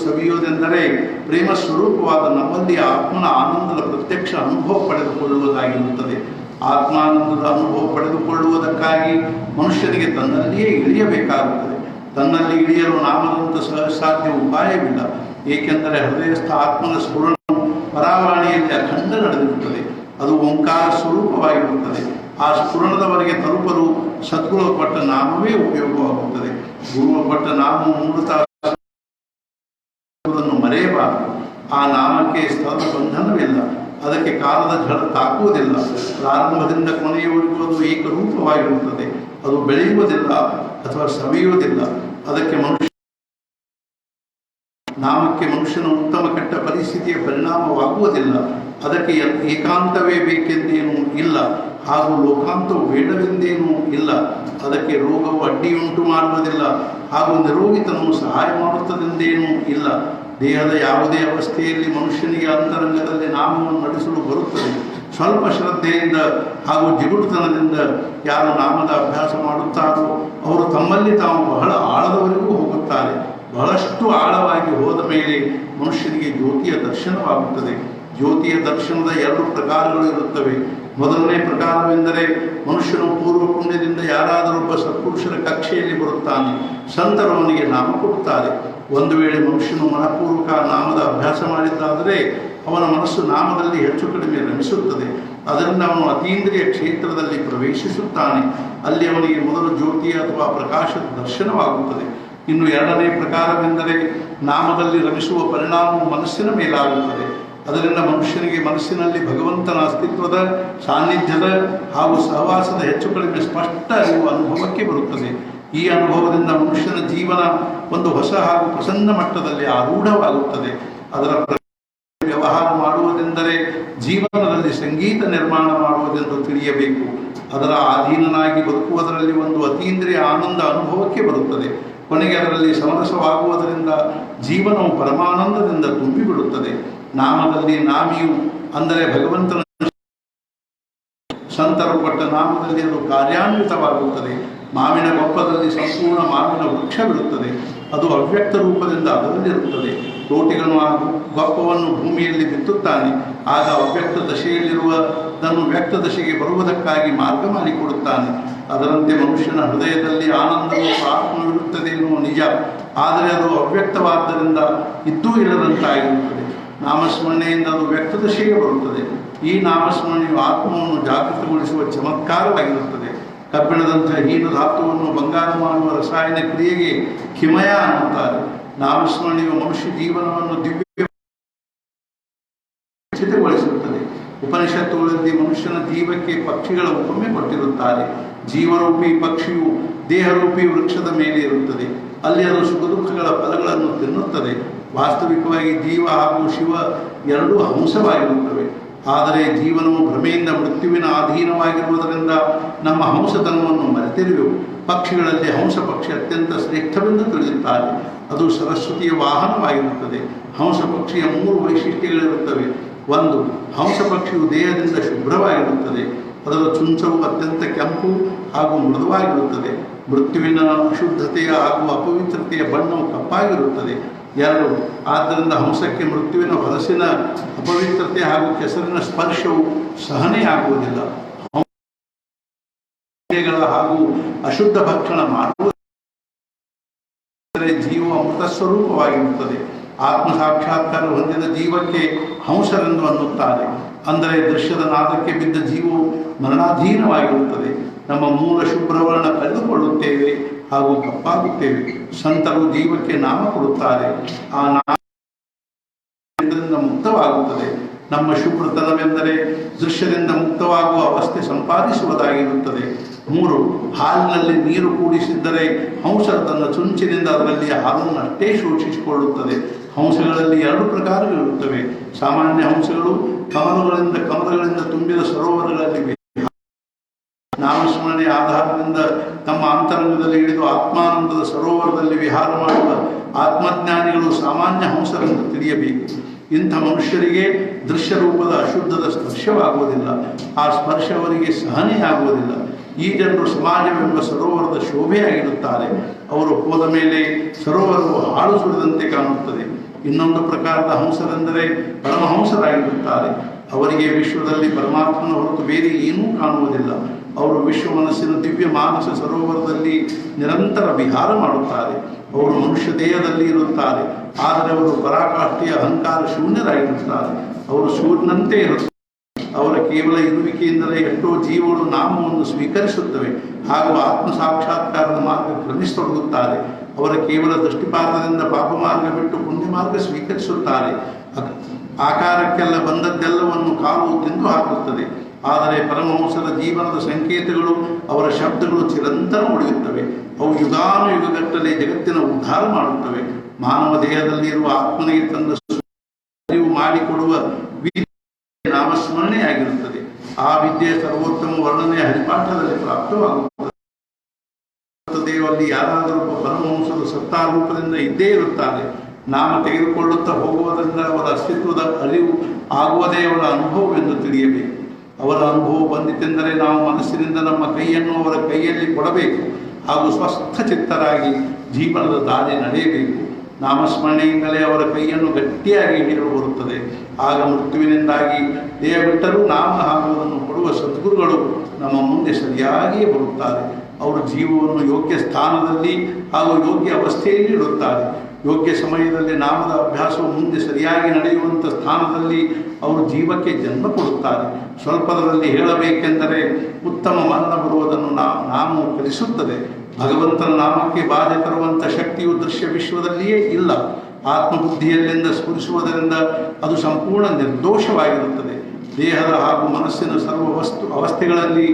ಸವಿಯುವುದೆಂದರೆ ಪ್ರೇಮ ಸ್ವರೂಪವಾದ ನಮ್ಮಲ್ಲಿ ಆತ್ಮನ ಆನಂದದ ಪ್ರತ್ಯಕ್ಷ ಅನುಭವ ಪಡೆದುಕೊಳ್ಳುವುದಾಗಿರುತ್ತದೆ. ಆತ್ಮಾನಂದದ ಅನುಭವ ಪಡೆದುಕೊಳ್ಳುವುದಕ್ಕಾಗಿ ಮನುಷ್ಯನಿಗೆ ತನ್ನಲ್ಲಿಯೇ ಇಳಿಯಬೇಕಾಗುತ್ತದೆ. ತನ್ನಲ್ಲಿ ಇಳಿಯಲು ನಾಮದಂತ ಸಾಧ್ಯ ಉಪಾಯವಿಲ್ಲ. ಏಕೆಂದರೆ ಹೃದಯಸ್ಥ ಆತ್ಮನ ಸ್ಫುರಣವು ಪರಾವಾಣಿಯಲ್ಲಿ ಅಖಂಡ ನಡೆದಿರುತ್ತದೆ. ಅದು ಓಂಕಾರ ಸ್ವರೂಪವಾಗಿರುತ್ತದೆ. ಆ ಸ್ಫುರಣದವರೆಗೆ ತಲುಪಲು ಸದ್ಗುರು ಕೊಟ್ಟ ನಾಮವೇ ಉಪಯೋಗವಾಗುತ್ತದೆ. ಗುರುವ ಕೊಟ್ಟ ನಾಮವು ಮೂಲತಃ ಮರೆಯಬಾರದು. ಆ ನಾಮಕ್ಕೆ ಸ್ಥಳದ ಬಂಧನವಿಲ್ಲ, ಅದಕ್ಕೆ ಕಾಲದ ಝಡ ತಾಕುವುದಿಲ್ಲ. ಪ್ರಾರಂಭದಿಂದ ಕೊನೆಯವರೆಗೂ ಅದು ಏಕರೂಪವಾಗಿರುತ್ತದೆ. ಅದು ಬೆಳೆಯುವುದಿಲ್ಲ ಅಥವಾ ಸವಿಯುವುದಿಲ್ಲ. ಅದಕ್ಕೆ ನಾಮಕ್ಕೆ ಮನುಷ್ಯನ ಉತ್ತಮ ಕೆಟ್ಟ ಪರಿಸ್ಥಿತಿಯ ಪರಿಣಾಮವಾಗುವುದಿಲ್ಲ. ಅದಕ್ಕೆ ಏಕಾಂತವೇ ಬೇಕೆಂದೇನೂ ಇಲ್ಲ, ಹಾಗೂ ಲೋಕಾಂತವು ಬೇಡವೆಂದೇನೂ ಇಲ್ಲ. ಅದಕ್ಕೆ ರೋಗವು ಅಡ್ಡಿಯುಂಟು ಮಾಡುವುದಿಲ್ಲ, ಹಾಗೂ ನಿರೋಗಿತನವು ಸಹಾಯ ಮಾಡುತ್ತದೆಂದೇನೂ ಇಲ್ಲ. ದೇಹದ ಯಾವುದೇ ಅವಸ್ಥೆಯಲ್ಲಿ ಮನುಷ್ಯನಿಗೆ ಅಂತರಂಗದಲ್ಲಿ ನಾಮವನ್ನು ನಡೆಸಲು ಬರುತ್ತದೆ. ಸ್ವಲ್ಪ ಶ್ರದ್ಧೆಯಿಂದ ಹಾಗೂ ಜಿಗುಟುತನದಿಂದ ಯಾರು ನಾಮದ ಅಭ್ಯಾಸ ಮಾಡುತ್ತಾರೋ ಅವರು ತಮ್ಮಲ್ಲಿ ತಾವು ಬಹಳ ಆಳದವರೆಗೂ ಹೋಗುತ್ತಾರೆ. ಬಹಳಷ್ಟು ಆಳವಾಗಿ ಹೋದ ಮೇಲೆ ಮನುಷ್ಯನಿಗೆ ಜ್ಯೋತಿಯ ದರ್ಶನವಾಗುತ್ತದೆ. ಜ್ಯೋತಿಯ ದರ್ಶನದ 2 ಪ್ರಕಾರಗಳು ಇರುತ್ತವೆ. ಮೊದಲನೇ ಪ್ರಕಾರವೆಂದರೆ ಮನುಷ್ಯನು ಪೂರ್ವ ಪುಣ್ಯದಿಂದ ಯಾರಾದರೊಬ್ಬ ಸತ್ಪುರುಷರ ಕಕ್ಷೆಯಲ್ಲಿ ಬರುತ್ತಾನೆ, ಸಂತರು ಅವನಿಗೆ ನಾಮ ಕೊಡುತ್ತಾರೆ. ಒಂದು ವೇಳೆ ಮನುಷ್ಯನು ಮನಪೂರ್ವಕ ನಾಮದ ಅಭ್ಯಾಸ ಮಾಡಿದ್ದಾದರೆ ಅವನ ಮನಸ್ಸು ನಾಮದಲ್ಲಿ ಹೆಚ್ಚು ಕಡಿಮೆ ರಮಿಸುತ್ತದೆ. ಅದರಿಂದ ಅವನು ಅತೀಂದ್ರಿಯ ಕ್ಷೇತ್ರದಲ್ಲಿ ಪ್ರವೇಶಿಸುತ್ತಾನೆ. ಅಲ್ಲಿ ಅವನಿಗೆ ಮೊದಲು ಜ್ಯೋತಿ ಅಥವಾ ಪ್ರಕಾಶದ ದರ್ಶನವಾಗುತ್ತದೆ. ಇನ್ನು ಎರಡನೇ ಪ್ರಕಾರವೆಂದರೆ ನಾಮದಲ್ಲಿ ರಮಿಸುವ ಪರಿಣಾಮವು ಮನಸ್ಸಿನ ಮೇಲಾಗುತ್ತದೆ. ಅದರಿಂದ ಮನುಷ್ಯನಿಗೆ ಮನಸ್ಸಿನಲ್ಲಿ ಭಗವಂತನ ಅಸ್ತಿತ್ವದ, ಸಾನ್ನಿಧ್ಯದ ಹಾಗೂ ಸಹವಾಸದ ಹೆಚ್ಚು ಕಡಿಮೆ ಸ್ಪಷ್ಟ ಅರಿವು ಅನುಭವಕ್ಕೆ ಬರುತ್ತದೆ. ಈ ಅನುಭವದಿಂದ ಮನುಷ್ಯನ ಜೀವನ ಒಂದು ಹೊಸ ಹಾಗೂ ಪ್ರಸನ್ನ ಮಟ್ಟದಲ್ಲಿ ಆರೂಢವಾಗುತ್ತದೆ. ಅದರ ವ್ಯವಹಾರ ಮಾಡುವುದೆಂದರೆ ಜೀವನದಲ್ಲಿ ಸಂಗೀತ ನಿರ್ಮಾಣ ಮಾಡುವುದೆಂದು ತಿಳಿಯಬೇಕು. ಅದರ ಅಧೀನನಾಗಿ ಬದುಕುವುದರಲ್ಲಿ ಒಂದು ಅತೀಂದ್ರಿಯ ಆನಂದ ಅನುಭವಕ್ಕೆ ಬರುತ್ತದೆ. ಕೊನೆಗೆ ಅದರಲ್ಲಿ ಸಮರಸವಾಗುವುದರಿಂದ ಜೀವನವು ಪರಮಾನಂದದಿಂದ ತುಂಬಿಬಿಡುತ್ತದೆ. ನಾಮದಲ್ಲಿ ನಾಮಿಯು ಅಂದರೆ ಭಗವಂತನ ಸಂತರು ಕೊಟ್ಟ ನಾಮದಲ್ಲಿ ಅದು ಕಾರ್ಯಾನ್ವಿತವಾಗುತ್ತದೆ. ಮಾವಿನ ಗೊಪ್ಪದಲ್ಲಿ ಸಂಪೂರ್ಣ ಮಾವಿನ ವೃಕ್ಷವಿರುತ್ತದೆ. ಅದು ಅವ್ಯಕ್ತ ರೂಪದಿಂದ ಅದರಲ್ಲಿರುತ್ತದೆ. ತೋಟಿಗನು ಆ ಗೊಪ್ಪವನ್ನು ಭೂಮಿಯಲ್ಲಿ ಬಿತ್ತುತ್ತಾನೆ. ಆಗ ಅವ್ಯಕ್ತ ದಶೆಯಲ್ಲಿರುವುದನ್ನು ವ್ಯಕ್ತ ದಶೆಗೆ ಬರುವುದಕ್ಕಾಗಿ ಮಾರ್ಗ ಮಾಡಿಕೊಡುತ್ತಾನೆ. ಅದರಂತೆ ಮನುಷ್ಯನ ಹೃದಯದಲ್ಲಿ ಆನಂದವು ಆತ್ಮವಿರುತ್ತದೆ ಎನ್ನುವ ನಿಜ. ಆದರೆ ಅದು ಅವ್ಯಕ್ತವಾದ್ದರಿಂದ ಇದ್ದೂ ಇಲ್ಲದಂತಾಗಿರುತ್ತದೆ. ನಾಮಸ್ಮರಣೆಯಿಂದ ಅದು ವ್ಯಕ್ತ ದಶೆಗೆ ಬರುತ್ತದೆ. ಈ ನಾಮಸ್ಮರಣೆಯು ಆತ್ಮವನ್ನು ಜಾಗೃತಗೊಳಿಸುವ ಚಮತ್ಕಾರವಾಗಿರುತ್ತದೆ. ಕಬ್ಬಿಣದಂಥ ಹೀನ ಧಾತುವನ್ನು ಬಂಗಾರ ಮಾಡುವ ರಸಾಯನ ಕ್ರಿಯೆಗೆ ಕಿಮಯ ಅನ್ನುತ್ತಾರೆ. ನಾಮಸ್ಮರಣೆಯು ಮನುಷ್ಯ ಜೀವನವನ್ನು ದಿವ್ಯಗೊಳಿಸುತ್ತದೆ. ಉಪನಿಷತ್ತುಗಳಲ್ಲಿ ಮನುಷ್ಯನ ಜೀವಕ್ಕೆ ಪಕ್ಷಿಗಳ ಉಪಮೆ ಕೊಟ್ಟಿರುತ್ತಾರೆ. ಜೀವರೂಪಿ ಪಕ್ಷಿಯು ದೇಹರೂಪಿ ವೃಕ್ಷದ ಮೇಲೆ ಇರುತ್ತದೆ. ಅಲ್ಲಿ ಅದು ಸುಖ ದುಃಖಗಳ ಫಲಗಳನ್ನು ತಿನ್ನುತ್ತದೆ. ವಾಸ್ತವಿಕವಾಗಿ ಜೀವ ಹಾಗೂ ಶಿವ ಎರಡೂ ಹಂಸವಾಗಿರುತ್ತವೆ. ಆದರೆ ಜೀವನವು ಭ್ರಮೆಯಿಂದ ಮೃತ್ಯುವಿನ ಅಧೀನವಾಗಿರುವುದರಿಂದ ನಮ್ಮ ಹಂಸತನವನ್ನು ಮರೆತಿರುವೆವು. ಪಕ್ಷಿಗಳಲ್ಲಿ ಹಂಸ ಪಕ್ಷಿ ಅತ್ಯಂತ ಶ್ರೇಷ್ಠವೆಂದು ತಿಳಿಯುತ್ತಾರೆ. ಅದು ಸರಸ್ವತಿಯ ವಾಹನವಾಗಿರುತ್ತದೆ. ಹಂಸ ಪಕ್ಷಿಯ 3 ವೈಶಿಷ್ಟ್ಯಗಳಿರುತ್ತವೆ. 1. ಹಂಸ ಪಕ್ಷಿಯು ದೇಹದಿಂದ ಶುಭ್ರವಾಗಿರುತ್ತದೆ. ಅದರ ಚುಂಚವು ಅತ್ಯಂತ ಕೆಂಪು ಹಾಗೂ ಮೃದುವಾಗಿರುತ್ತದೆ. ಮೃತ್ಯುವಿನ ಅಶುದ್ಧತೆಯ ಹಾಗೂ ಅಪವಿತ್ರತೆಯ ಬಣ್ಣವು ಕಪ್ಪಾಗಿರುತ್ತದೆ. 2. ಆದ್ದರಿಂದ ಹಂಸಕ್ಕೆ ಮೃತ್ಯುವಿನ ಹೊಲಸಿನ ಅಪವಿತ್ರತೆ ಹಾಗೂ ಕೆಸರಿನ ಸ್ಪರ್ಶವು ಸಹನೆಯಾಗುವುದಿಲ್ಲ. ಹಾಗೂ ಅಶುದ್ಧ ಭಕ್ಷಣ ಮಾಡುವ ಜೀವ ಅಮೃತ ಸ್ವರೂಪವಾಗಿರುತ್ತದೆ. ಆತ್ಮ ಸಾಕ್ಷಾತ್ಕಾರ ಹೊಂದಿದ ಜೀವಕ್ಕೆ ಹಂಸರೆಂದು ಅನ್ನುತ್ತಾರೆ. ಅಂದರೆ ದೃಶ್ಯದ ನಾದಕ್ಕೆ ಬಿದ್ದ ಜೀವವು ಮರಣಾಧೀನವಾಗಿರುತ್ತದೆ. ನಮ್ಮ ಮೂಲ ಶುಭ್ರವರ್ಣ ಕಳೆದುಕೊಳ್ಳುತ್ತೇವೆ ಹಾಗೂ ಕಪ್ಪಾಗುತ್ತೇವೆ. ಸಂತರು ಜೀವಕ್ಕೆ ನಾಮ ಕೊಡುತ್ತಾರೆ. ಆ ನಾಮದಿಂದ ಮುಕ್ತವಾಗುತ್ತದೆ. ನಮ್ಮ ಶುಭ್ರತನವೆಂದರೆ ದೃಶ್ಯದಿಂದ ಮುಕ್ತವಾಗುವ ಅವಸ್ಥೆ ಸಂಪಾದಿಸುವುದಾಗಿರುತ್ತದೆ. 3. ಹಾಲಿನಲ್ಲಿ ನೀರು ಕೂಡಿಸಿದ್ದರೆ ಹಂಸ ತನ್ನ ಚುಂಚಿನಿಂದ ಅದರಲ್ಲಿ ಹಾಲನ್ನು ಅಷ್ಟೇ ಶೋಷಿಸಿಕೊಳ್ಳುತ್ತದೆ. ಹಂಸಗಳಲ್ಲಿ 2 ಪ್ರಕಾರಗಳಿರುತ್ತವೆ. ಸಾಮಾನ್ಯ ಹಂಸಗಳು ಕಮಲಗಳಿಂದ ತುಂಬಿದ ಸರೋವರಗಳಲ್ಲಿ ನಾಮಸ್ಮರಣೆಯ ಆಧಾರದಿಂದ ತಮ್ಮ ಅಂತರಂಗದಲ್ಲಿ ಇಳಿದು ಆತ್ಮಾನಂದದ ಸರೋವರದಲ್ಲಿ ವಿಹಾರ ಮಾಡುವ ಆತ್ಮಜ್ಞಾನಿಗಳು ಸಾಮಾನ್ಯ ಹಂಸರೆಂದು ತಿಳಿಯಬೇಕು. ಇಂಥ ಮನುಷ್ಯರಿಗೆ ದೃಶ್ಯ ರೂಪದ ಅಶುದ್ಧದ ಸ್ಪರ್ಶವಾಗುವುದಿಲ್ಲ. ಆ ಸ್ಪರ್ಶ ಅವರಿಗೆ ಸಹನೆಯಾಗುವುದಿಲ್ಲ. ಈ ಜನರು ಸಮಾಜವೆಂಬ ಸರೋವರದ ಶೋಭೆಯಾಗಿರುತ್ತಾರೆ. ಅವರು ಹೋದ ಮೇಲೆ ಸರೋವರವು ಹಾಳು ಸುರಿದಂತೆ ಕಾಣುತ್ತದೆ. ಇನ್ನೊಂದು ಪ್ರಕಾರದ ಹಂಸರೆಂದರೆ ಪರಮಹಂಸರಾಗಿರುತ್ತಾರೆ. ಅವರಿಗೆ ವಿಶ್ವದಲ್ಲಿ ಪರಮಾತ್ಮನ ಹೊರತು ಬೇರೆ ಏನೂ ಕಾಣುವುದಿಲ್ಲ. ಅವರು ವಿಶ್ವ ಮನಸ್ಸಿನ ದಿವ್ಯ ಮಾನಸ ಸರೋವರದಲ್ಲಿ ನಿರಂತರ ವಿಹಾರ ಮಾಡುತ್ತಾರೆ. ಅವರು ಮನುಷ್ಯ ದೇಹದಲ್ಲಿ ಇರುತ್ತಾರೆ. ಆದರೆ ಅವರು ಪರಾಕಾಷ್ಠೆಯ ಅಹಂಕಾರ ಶೂನ್ಯರಾಗಿರುತ್ತಾರೆ. ಅವರು ಸೂರ್ಯನಂತೆ ಇರುತ್ತಾರೆ. ಅವರ ಕೇವಲ ಇರುವಿಕೆಯಿಂದಲೇ ಎಷ್ಟೋ ಜೀವಗಳು ನಾಮವನ್ನು ಸ್ವೀಕರಿಸುತ್ತವೆ ಹಾಗೂ ಆತ್ಮ ಸಾಕ್ಷಾತ್ಕಾರದ ಮಾರ್ಗ ಕ್ರಮಿಸತೊಡಗುತ್ತಾರೆ. ಅವರ ಕೇವಲ ದೃಷ್ಟಿಪಾತದಿಂದ ಪಾಪ ಮಾರ್ಗ ಬಿಟ್ಟು ಪುಣ್ಯ ಮಾರ್ಗ ಸ್ವೀಕರಿಸುತ್ತಾರೆ. ಆಕಾರಕ್ಕೆಲ್ಲ ಬಂದದ್ದೆಲ್ಲವನ್ನು ಕಾಲು ತಿಂದು ಹಾಕುತ್ತದೆ. ಆದರೆ ಪರಮಹಂಸರ ಜೀವನದ ಸಂಕೇತಗಳು, ಅವರ ಶಬ್ದಗಳು ಚಿರಂತನ ಉಳಿಯುತ್ತವೆ. ಅವು ಯುಗಾನುಯುಗಗಟ್ಟಲೆ ಜಗತ್ತಿನ ಉದ್ಧಾರ ಮಾಡುತ್ತವೆ. ಮಾನವ ದೇಹದಲ್ಲಿ ಇರುವ ಆತ್ಮನಿಗೆ ತಂದ ಅರಿವು ಮಾಡಿಕೊಡುವ ವಿದ್ಯೆ ನಾಮಸ್ಮರಣೆಯಾಗಿರುತ್ತದೆ. ಆ ವಿದ್ಯೆಯ ಸರ್ವೋತ್ತಮ ವರ್ಣನೆಯ ಹರಿಪಾಠದಲ್ಲಿ ಪ್ರಾಪ್ತವಾಗುತ್ತದೆ. ದೇವರಲ್ಲಿ ಯಾರಾದರೂ ಪರಮಹಂಸರು ಸತ್ತಾರೂಪದಿಂದ ಇದ್ದೇ ಇರುತ್ತಾರೆ. ನಾಮ ತೆಗೆದುಕೊಳ್ಳುತ್ತಾ ಹೋಗುವುದರಿಂದ ಅವರ ಅಸ್ತಿತ್ವದ ಅರಿವು ಆಗುವುದೇ ಅವರ ಅನುಭವವೆಂದು ತಿಳಿಯಬೇಕು. ಅವರ ಅನುಭವ ಬಂದಿತೆಂದರೆ ನಾವು ಮನಸ್ಸಿನಿಂದ ನಮ್ಮ ಕೈಯನ್ನು ಅವರ ಕೈಯಲ್ಲಿ ಕೊಡಬೇಕು ಹಾಗೂ ಸ್ವಸ್ಥ ಚಿತ್ತರಾಗಿ ಜೀವನದ ದಾರಿ ನಡೆಯಬೇಕು. ನಾಮಸ್ಮರಣೆಯಿಂದಲೇ ಅವರ ಕೈಯನ್ನು ಗಟ್ಟಿಯಾಗಿ ಹಿಡಿಯಲು ಬರುತ್ತದೆ. ಆಗ ಮೃತ್ಯುವಿನಿಂದಾಗಿ ದೇಹ ಬಿಟ್ಟರೂ ನಾಮ ಹಾಗುವುದನ್ನು ಕೊಡುವ ಸದ್ಗುರುಗಳು ನಮ್ಮ ಮುಂದೆ ಸರಿಯಾಗಿಯೇ ಬರುತ್ತಾರೆ. ಅವರು ಜೀವವನ್ನು ಯೋಗ್ಯ ಸ್ಥಾನದಲ್ಲಿ ಹಾಗೂ ಯೋಗ್ಯ ಅವಸ್ಥೆಯಲ್ಲಿ ಇಡುತ್ತಾರೆ. ಯೋಗ್ಯ ಸಮಯದಲ್ಲಿ ನಾಮದ ಅಭ್ಯಾಸವು ಮುಂದೆ ಸರಿಯಾಗಿ ನಡೆಯುವಂಥ ಸ್ಥಾನದಲ್ಲಿ ಅವರು ಜೀವಕ್ಕೆ ಜನ್ಮ ಕೊಡುತ್ತಾರೆ. ಸ್ವಲ್ಪದಲ್ಲಿ ಹೇಳಬೇಕೆಂದರೆ ಉತ್ತಮ ಮರಣ ಬರುವುದನ್ನು ನಾಮವು ಕಲಿಸುತ್ತದೆ. ಭಗವಂತನ ನಾಮಕ್ಕೆ ಬಾಧೆ ತರುವಂಥ ಶಕ್ತಿಯು ದೃಶ್ಯ ವಿಶ್ವದಲ್ಲಿಯೇ ಇಲ್ಲ. ಆತ್ಮಬುದ್ಧಿಯಲ್ಲಿಂದ ಸ್ಫುರಿಸುವುದರಿಂದ ಅದು ಸಂಪೂರ್ಣ ನಿರ್ದೋಷವಾಗಿರುತ್ತದೆ. ದೇಹದ ಹಾಗೂ ಮನಸ್ಸಿನ ಸರ್ವ ಅವಸ್ಥೆಗಳಲ್ಲಿ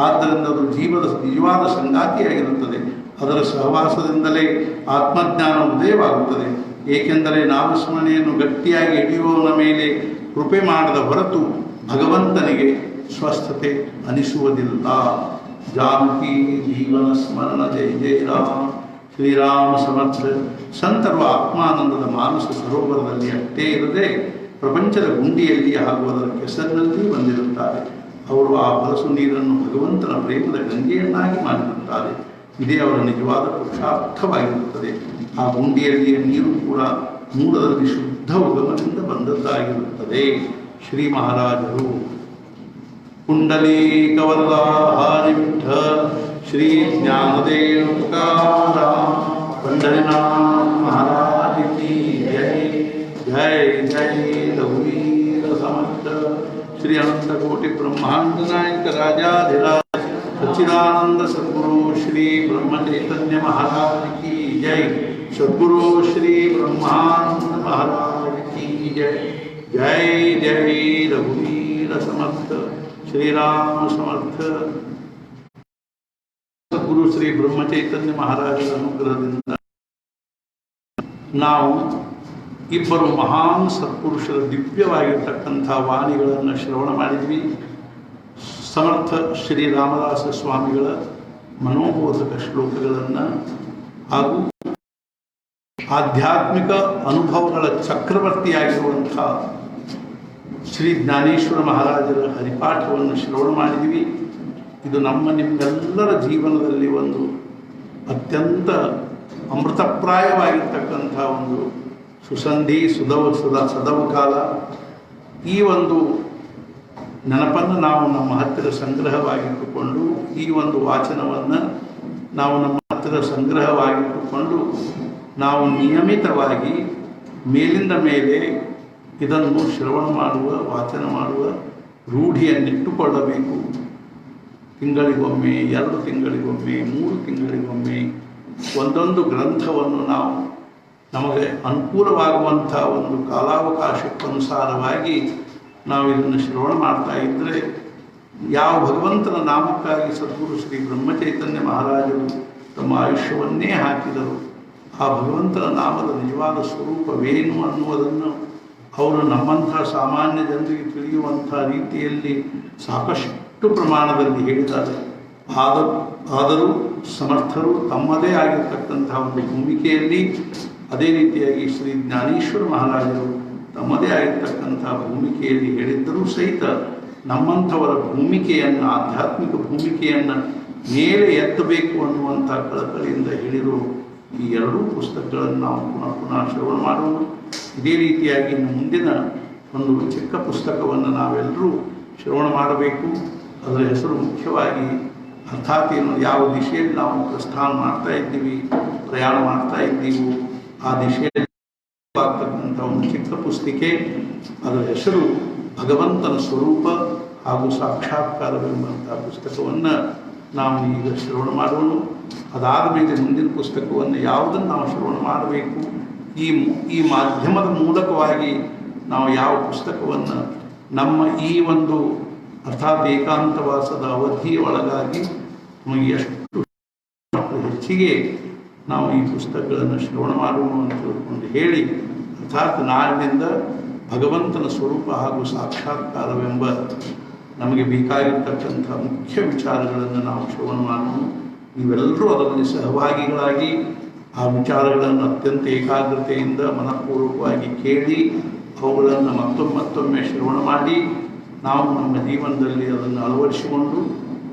ಆದ್ದರಿಂದ ಅದು ಜೀವದ ನಿಜವಾದ ಸಂಗಾತಿಯಾಗಿರುತ್ತದೆ. ಅದರ ಸಹವಾಸದಿಂದಲೇ ಆತ್ಮಜ್ಞಾನ ಉದಯವಾಗುತ್ತದೆ. ಏಕೆಂದರೆ ನಾಮಸ್ಮರಣೆಯನ್ನು ಗಟ್ಟಿಯಾಗಿ ಹಿಡಿಯುವವನ ಮೇಲೆ ಕೃಪೆ ಮಾಡದ ಹೊರತು ಭಗವಂತನಿಗೆ ಸ್ವಸ್ಥತೆ ಅನಿಸುವುದಿಲ್ಲ. ಜಾನಕಿ ಜೀವನ ಸ್ಮರಣ ಜಯ ಜಯ ರಾಮ ಶ್ರೀರಾಮ ಸಮರ್ಥ. ಸಂತರು ಆತ್ಮಾನಂದದ ಮಾನಸ ಸರೋವರದಲ್ಲಿ ಅಷ್ಟೇ ಇರದೆ ಪ್ರಪಂಚದ ಗುಂಡಿಯಲ್ಲಿ ಹಾಗೂ ಅದರ ಕೆಸರಿನಲ್ಲಿ ಬಂದಿರುತ್ತಾರೆ. ಅವರು ಆ ಬಲಸು ನೀರನ್ನು ಭಗವಂತನ ಪ್ರೇಮದ ಗಂಗೆಯನ್ನಾಗಿ ಮಾಡಿರುತ್ತಾರೆ. ಇದೇ ಅವರ ನಿಜವಾದ ಪುರುಷಾರ್ಥವಾಗಿರುತ್ತದೆ. ಆ ಗುಂಡಿಯಲ್ಲಿಯ ನೀರು ಕೂಡ ಮೂಲದಲ್ಲಿ ಶುದ್ಧ ಉಗಮದಿಂದ ಬಂದದ್ದಾಗಿರುತ್ತದೆ. ಶ್ರೀ ಮಹಾರಾಜರು ಕುಂಡಲೀಕವರದಾಹಾರಿ ವಿಠ್ಠಲ ಶ್ರೀ ಜ್ಞಾನದೇವ ತುಕಾರಾಮ್ पंढरीनाथ महाराज की जय. जय जय रघुवीर समर्थ. श्री अनंत कोटि ब्रह्मांड नायक राजाधिराज सच्चिदानंद सद्गुरु श्री ब्रह्म चैतन्य महाराज की जय. सद्गुरु श्री ब्रह्मानंद महाराज की जय. जय जय रघुवीर समर्थ. श्री राम समर्थ. ಸದ್ಗುರು ಶ್ರೀ ಬ್ರಹ್ಮ ಚೈತನ್ಯ ಮಹಾರಾಜರ ಅನುಗ್ರಹದಿಂದ ನಾವು ಇಬ್ಬರು ಮಹಾನ್ ಸತ್ಪುರುಷರ ದಿವ್ಯವಾಗಿರ್ತಕ್ಕಂಥ ವಾಣಿಗಳನ್ನು ಶ್ರವಣ ಮಾಡಿದ್ವಿ. ಸಮರ್ಥ ಶ್ರೀ ರಾಮದಾಸ ಸ್ವಾಮಿಗಳ ಮನೋಬೋಧಕ ಶ್ಲೋಕಗಳನ್ನು ಹಾಗೂ ಆಧ್ಯಾತ್ಮಿಕ ಅನುಭವಗಳ ಚಕ್ರವರ್ತಿಯಾಗಿರುವಂಥ ಶ್ರೀ ಜ್ಞಾನೇಶ್ವರ ಮಹಾರಾಜರ ಹರಿಪಾಠವನ್ನು ಶ್ರವಣ ಮಾಡಿದ್ವಿ. ಇದು ನಮ್ಮ ನಿಮ್ಮೆಲ್ಲರ ಜೀವನದಲ್ಲಿ ಒಂದು ಅತ್ಯಂತ ಅಮೃತಪ್ರಾಯವಾಗಿರ್ತಕ್ಕಂಥ ಒಂದು ಸುಸಂಧಿ ಸದವ ಕಾಲ. ಈ ಒಂದು ನೆನಪನ್ನು ನಾವು ನಮ್ಮ ಹತ್ತಿರ ಸಂಗ್ರಹವಾಗಿಟ್ಟುಕೊಂಡು ಈ ಒಂದು ವಾಚನವನ್ನು ನಾವು ನಮ್ಮ ಹತ್ತಿರ ಸಂಗ್ರಹವಾಗಿಟ್ಟುಕೊಂಡು ನಾವು ನಿಯಮಿತವಾಗಿ ಮೇಲಿಂದ ಮೇಲೆ ಇದನ್ನು ಶ್ರವಣ ಮಾಡುವ ವಾಚನ ಮಾಡುವ ರೂಢಿಯನ್ನಿಟ್ಟುಕೊಳ್ಳಬೇಕು. ತಿಂಗಳಿಗೊಮ್ಮೆ, 2 ತಿಂಗಳಿಗೊಮ್ಮೆ, 3 ತಿಂಗಳಿಗೊಮ್ಮೆ ಒಂದೊಂದು ಗ್ರಂಥವನ್ನು ನಾವು ನಮಗೆ ಅನುಕೂಲವಾಗುವಂಥ ಒಂದು ಕಾಲಾವಕಾಶಕ್ಕನುಸಾರವಾಗಿ ನಾವು ಇದನ್ನು ಶ್ರವಣ ಮಾಡ್ತಾ ಇದ್ದರೆ ಯಾವ ಭಗವಂತನ ನಾಮಕ್ಕಾಗಿ ಸದ್ಗುರು ಶ್ರೀ ಬ್ರಹ್ಮಚೈತನ್ಯ ಮಹಾರಾಜರು ತಮ್ಮ ಆಯುಷ್ಯವನ್ನೇ ಹಾಕಿದರು ಆ ಭಗವಂತನ ನಾಮದ ನಿಜವಾದ ಸ್ವರೂಪವೇನು ಅನ್ನುವುದನ್ನು ಅವರು ನಮ್ಮಂಥ ಸಾಮಾನ್ಯ ಜನರಿಗೆ ತಿಳಿಯುವಂಥ ರೀತಿಯಲ್ಲಿ ಸಾಕಷ್ಟು ಪ್ರಮಾಣದಲ್ಲಿ ಹೇಳಿದ್ದಾರೆ. ಆದರೂ ಸಮರ್ಥರು ತಮ್ಮದೇ ಆಗಿರ್ತಕ್ಕಂಥ ಒಂದು ಭೂಮಿಕೆಯಲ್ಲಿ ಅದೇ ರೀತಿಯಾಗಿ ಶ್ರೀ ಜ್ಞಾನೇಶ್ವರ ಮಹಾರಾಜರು ತಮ್ಮದೇ ಆಗಿರ್ತಕ್ಕಂಥ ಭೂಮಿಕೆಯಲ್ಲಿ ಹೇಳಿದ್ದರೂ ಸಹಿತ ನಮ್ಮಂಥವರ ಭೂಮಿಕೆಯನ್ನು, ಆಧ್ಯಾತ್ಮಿಕ ಭೂಮಿಕೆಯನ್ನು ಮೇಲೆ ಎತ್ತಬೇಕು ಅನ್ನುವಂಥ ಕಳಕಳಿಯಿಂದ ಹೇಳಿರುವ ಈ 2 ಪುಸ್ತಕಗಳನ್ನು ನಾವು ಪುನಃ ಶ್ರವಣ ಮಾಡೋಣ. ಇದೇ ರೀತಿಯಾಗಿ ಮುಂದಿನ ಒಂದು ಚಿಕ್ಕ ಪುಸ್ತಕವನ್ನು ನಾವೆಲ್ಲರೂ ಶ್ರವಣ ಮಾಡಬೇಕು. ಅದರ ಹೆಸರು ಮುಖ್ಯವಾಗಿ ಅರ್ಥಾತ್ ಏನು, ಯಾವ ದಿಶೆಯಲ್ಲಿ ನಾವು ಪ್ರಸ್ಥಾನ ಮಾಡ್ತಾ ಇದ್ದೀವಿ, ಪ್ರಯಾಣ ಮಾಡ್ತಾ ಇದ್ದೀವಿ, ಆ ದಿಶೆಯಲ್ಲಿ ಆಗ್ತಕ್ಕಂಥ ಒಂದು ಚಿಕ್ಕ ಪುಸ್ತಿಕೆ. ಅದರ ಹೆಸರು ಭಗವಂತನ ಸ್ವರೂಪ ಹಾಗೂ ಸಾಕ್ಷಾತ್ಕಾರವೆಂಬಂಥ ಪುಸ್ತಕವನ್ನು ನಾವು ಈಗ ಶ್ರವಣ ಮಾಡೋಣ. ಅದಾದ ಮೇಲೆ ಮುಂದಿನ ಪುಸ್ತಕವನ್ನು ಯಾವುದನ್ನು ನಾವು ಶ್ರವಣ ಮಾಡಬೇಕು, ಈ ಮಾಧ್ಯಮದ ಮೂಲಕವಾಗಿ ನಾವು ಯಾವ ಪುಸ್ತಕವನ್ನು ನಮ್ಮ ಈ ಒಂದು ಅರ್ಥಾತ್ ಏಕಾಂತವಾಸದ ಅವಧಿಯ ಒಳಗಾಗಿ ನಮಗೆ ಎಷ್ಟು ಹೆಚ್ಚಿಗೆ ನಾವು ಈ ಪುಸ್ತಕಗಳನ್ನು ಶ್ರವಣ ಮಾಡೋಣ ಅಂತ ತಿಳ್ಕೊಂಡು ಹೇಳಿ, ಅರ್ಥಾತ್ ನಾಳಿನಿಂದ ಭಗವಂತನ ಸ್ವರೂಪ ಹಾಗೂ ಸಾಕ್ಷಾತ್ಕಾರವೆಂಬ ನಮಗೆ ಬೇಕಾಗಿರ್ತಕ್ಕಂಥ ಮುಖ್ಯ ವಿಚಾರಗಳನ್ನು ನಾವು ಶ್ರವಣ ಮಾಡೋಣ. ನೀವೆಲ್ಲರೂ ಅದರಲ್ಲಿ ಸಹಭಾಗಿಗಳಾಗಿ ಆ ವಿಚಾರಗಳನ್ನು ಅತ್ಯಂತ ಏಕಾಗ್ರತೆಯಿಂದ ಮನಪೂರ್ವಕವಾಗಿ ಕೇಳಿ ಅವುಗಳನ್ನು ಮತ್ತೊಮ್ಮೆ ಶ್ರವಣ ಮಾಡಿ ನಾವು ನಮ್ಮ ಜೀವನದಲ್ಲಿ ಅದನ್ನು ಅಳವಡಿಸಿಕೊಂಡು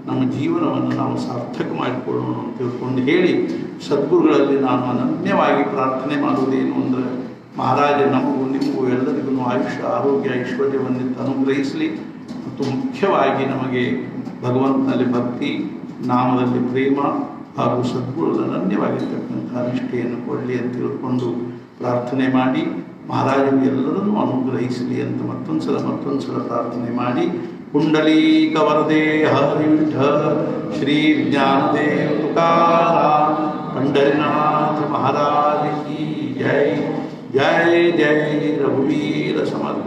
ನಮ್ಮ ಜೀವನವನ್ನು ನಾವು ಸಾರ್ಥಕ ಮಾಡಿಕೊಳ್ಳೋಣ ಅಂತ ತಿಳ್ಕೊಂಡು ಹೇಳಿ, ಸದ್ಗುರುಗಳಲ್ಲಿ ನಾನು ಅನನ್ಯವಾಗಿ ಪ್ರಾರ್ಥನೆ ಮಾಡುವುದೇನು ಅಂದರೆ ಮಹಾರಾಜ ನಮಗೂ ನಿಮಗೂ ಎಲ್ಲರಿಗೂ ಆಯುಷ್ಯ ಆರೋಗ್ಯ ಐಶ್ವರ್ಯವನ್ನಿತ್ತು ಅನುಗ್ರಹಿಸಲಿ. ಮತ್ತು ಮುಖ್ಯವಾಗಿ ನಮಗೆ ಭಗವಂತನಲ್ಲಿ ಭಕ್ತಿ, ನಾಮದಲ್ಲಿ ಪ್ರೇಮ ಹಾಗೂ ಸದ್ಗುಣದ ಅನನ್ಯವಾಗಿರ್ತಕ್ಕಂಥ ನಿಷ್ಠೆಯನ್ನು ಕೊಡಲಿ ಅಂತ ತಿಳ್ಕೊಂಡು ಪ್ರಾರ್ಥನೆ ಮಾಡಿ ಮಹಾರಾಜರು ಎಲ್ಲರನ್ನೂ ಅನುಗ್ರಹಿಸಲಿ ಅಂತ ಮತ್ತೊಂದು ಸಲ ಪ್ರಾರ್ಥನೆ ಮಾಡಿ ಕುಂಡಲೀಕ ವರದೆ ಹರಿ ವಿಠ್ಠಲ ಶ್ರೀ ಜ್ಞಾನದೇವ ತುಕಾರಾಮ पंढरीनाथ महाराज की जय जय जय रघुवीर समर्थ।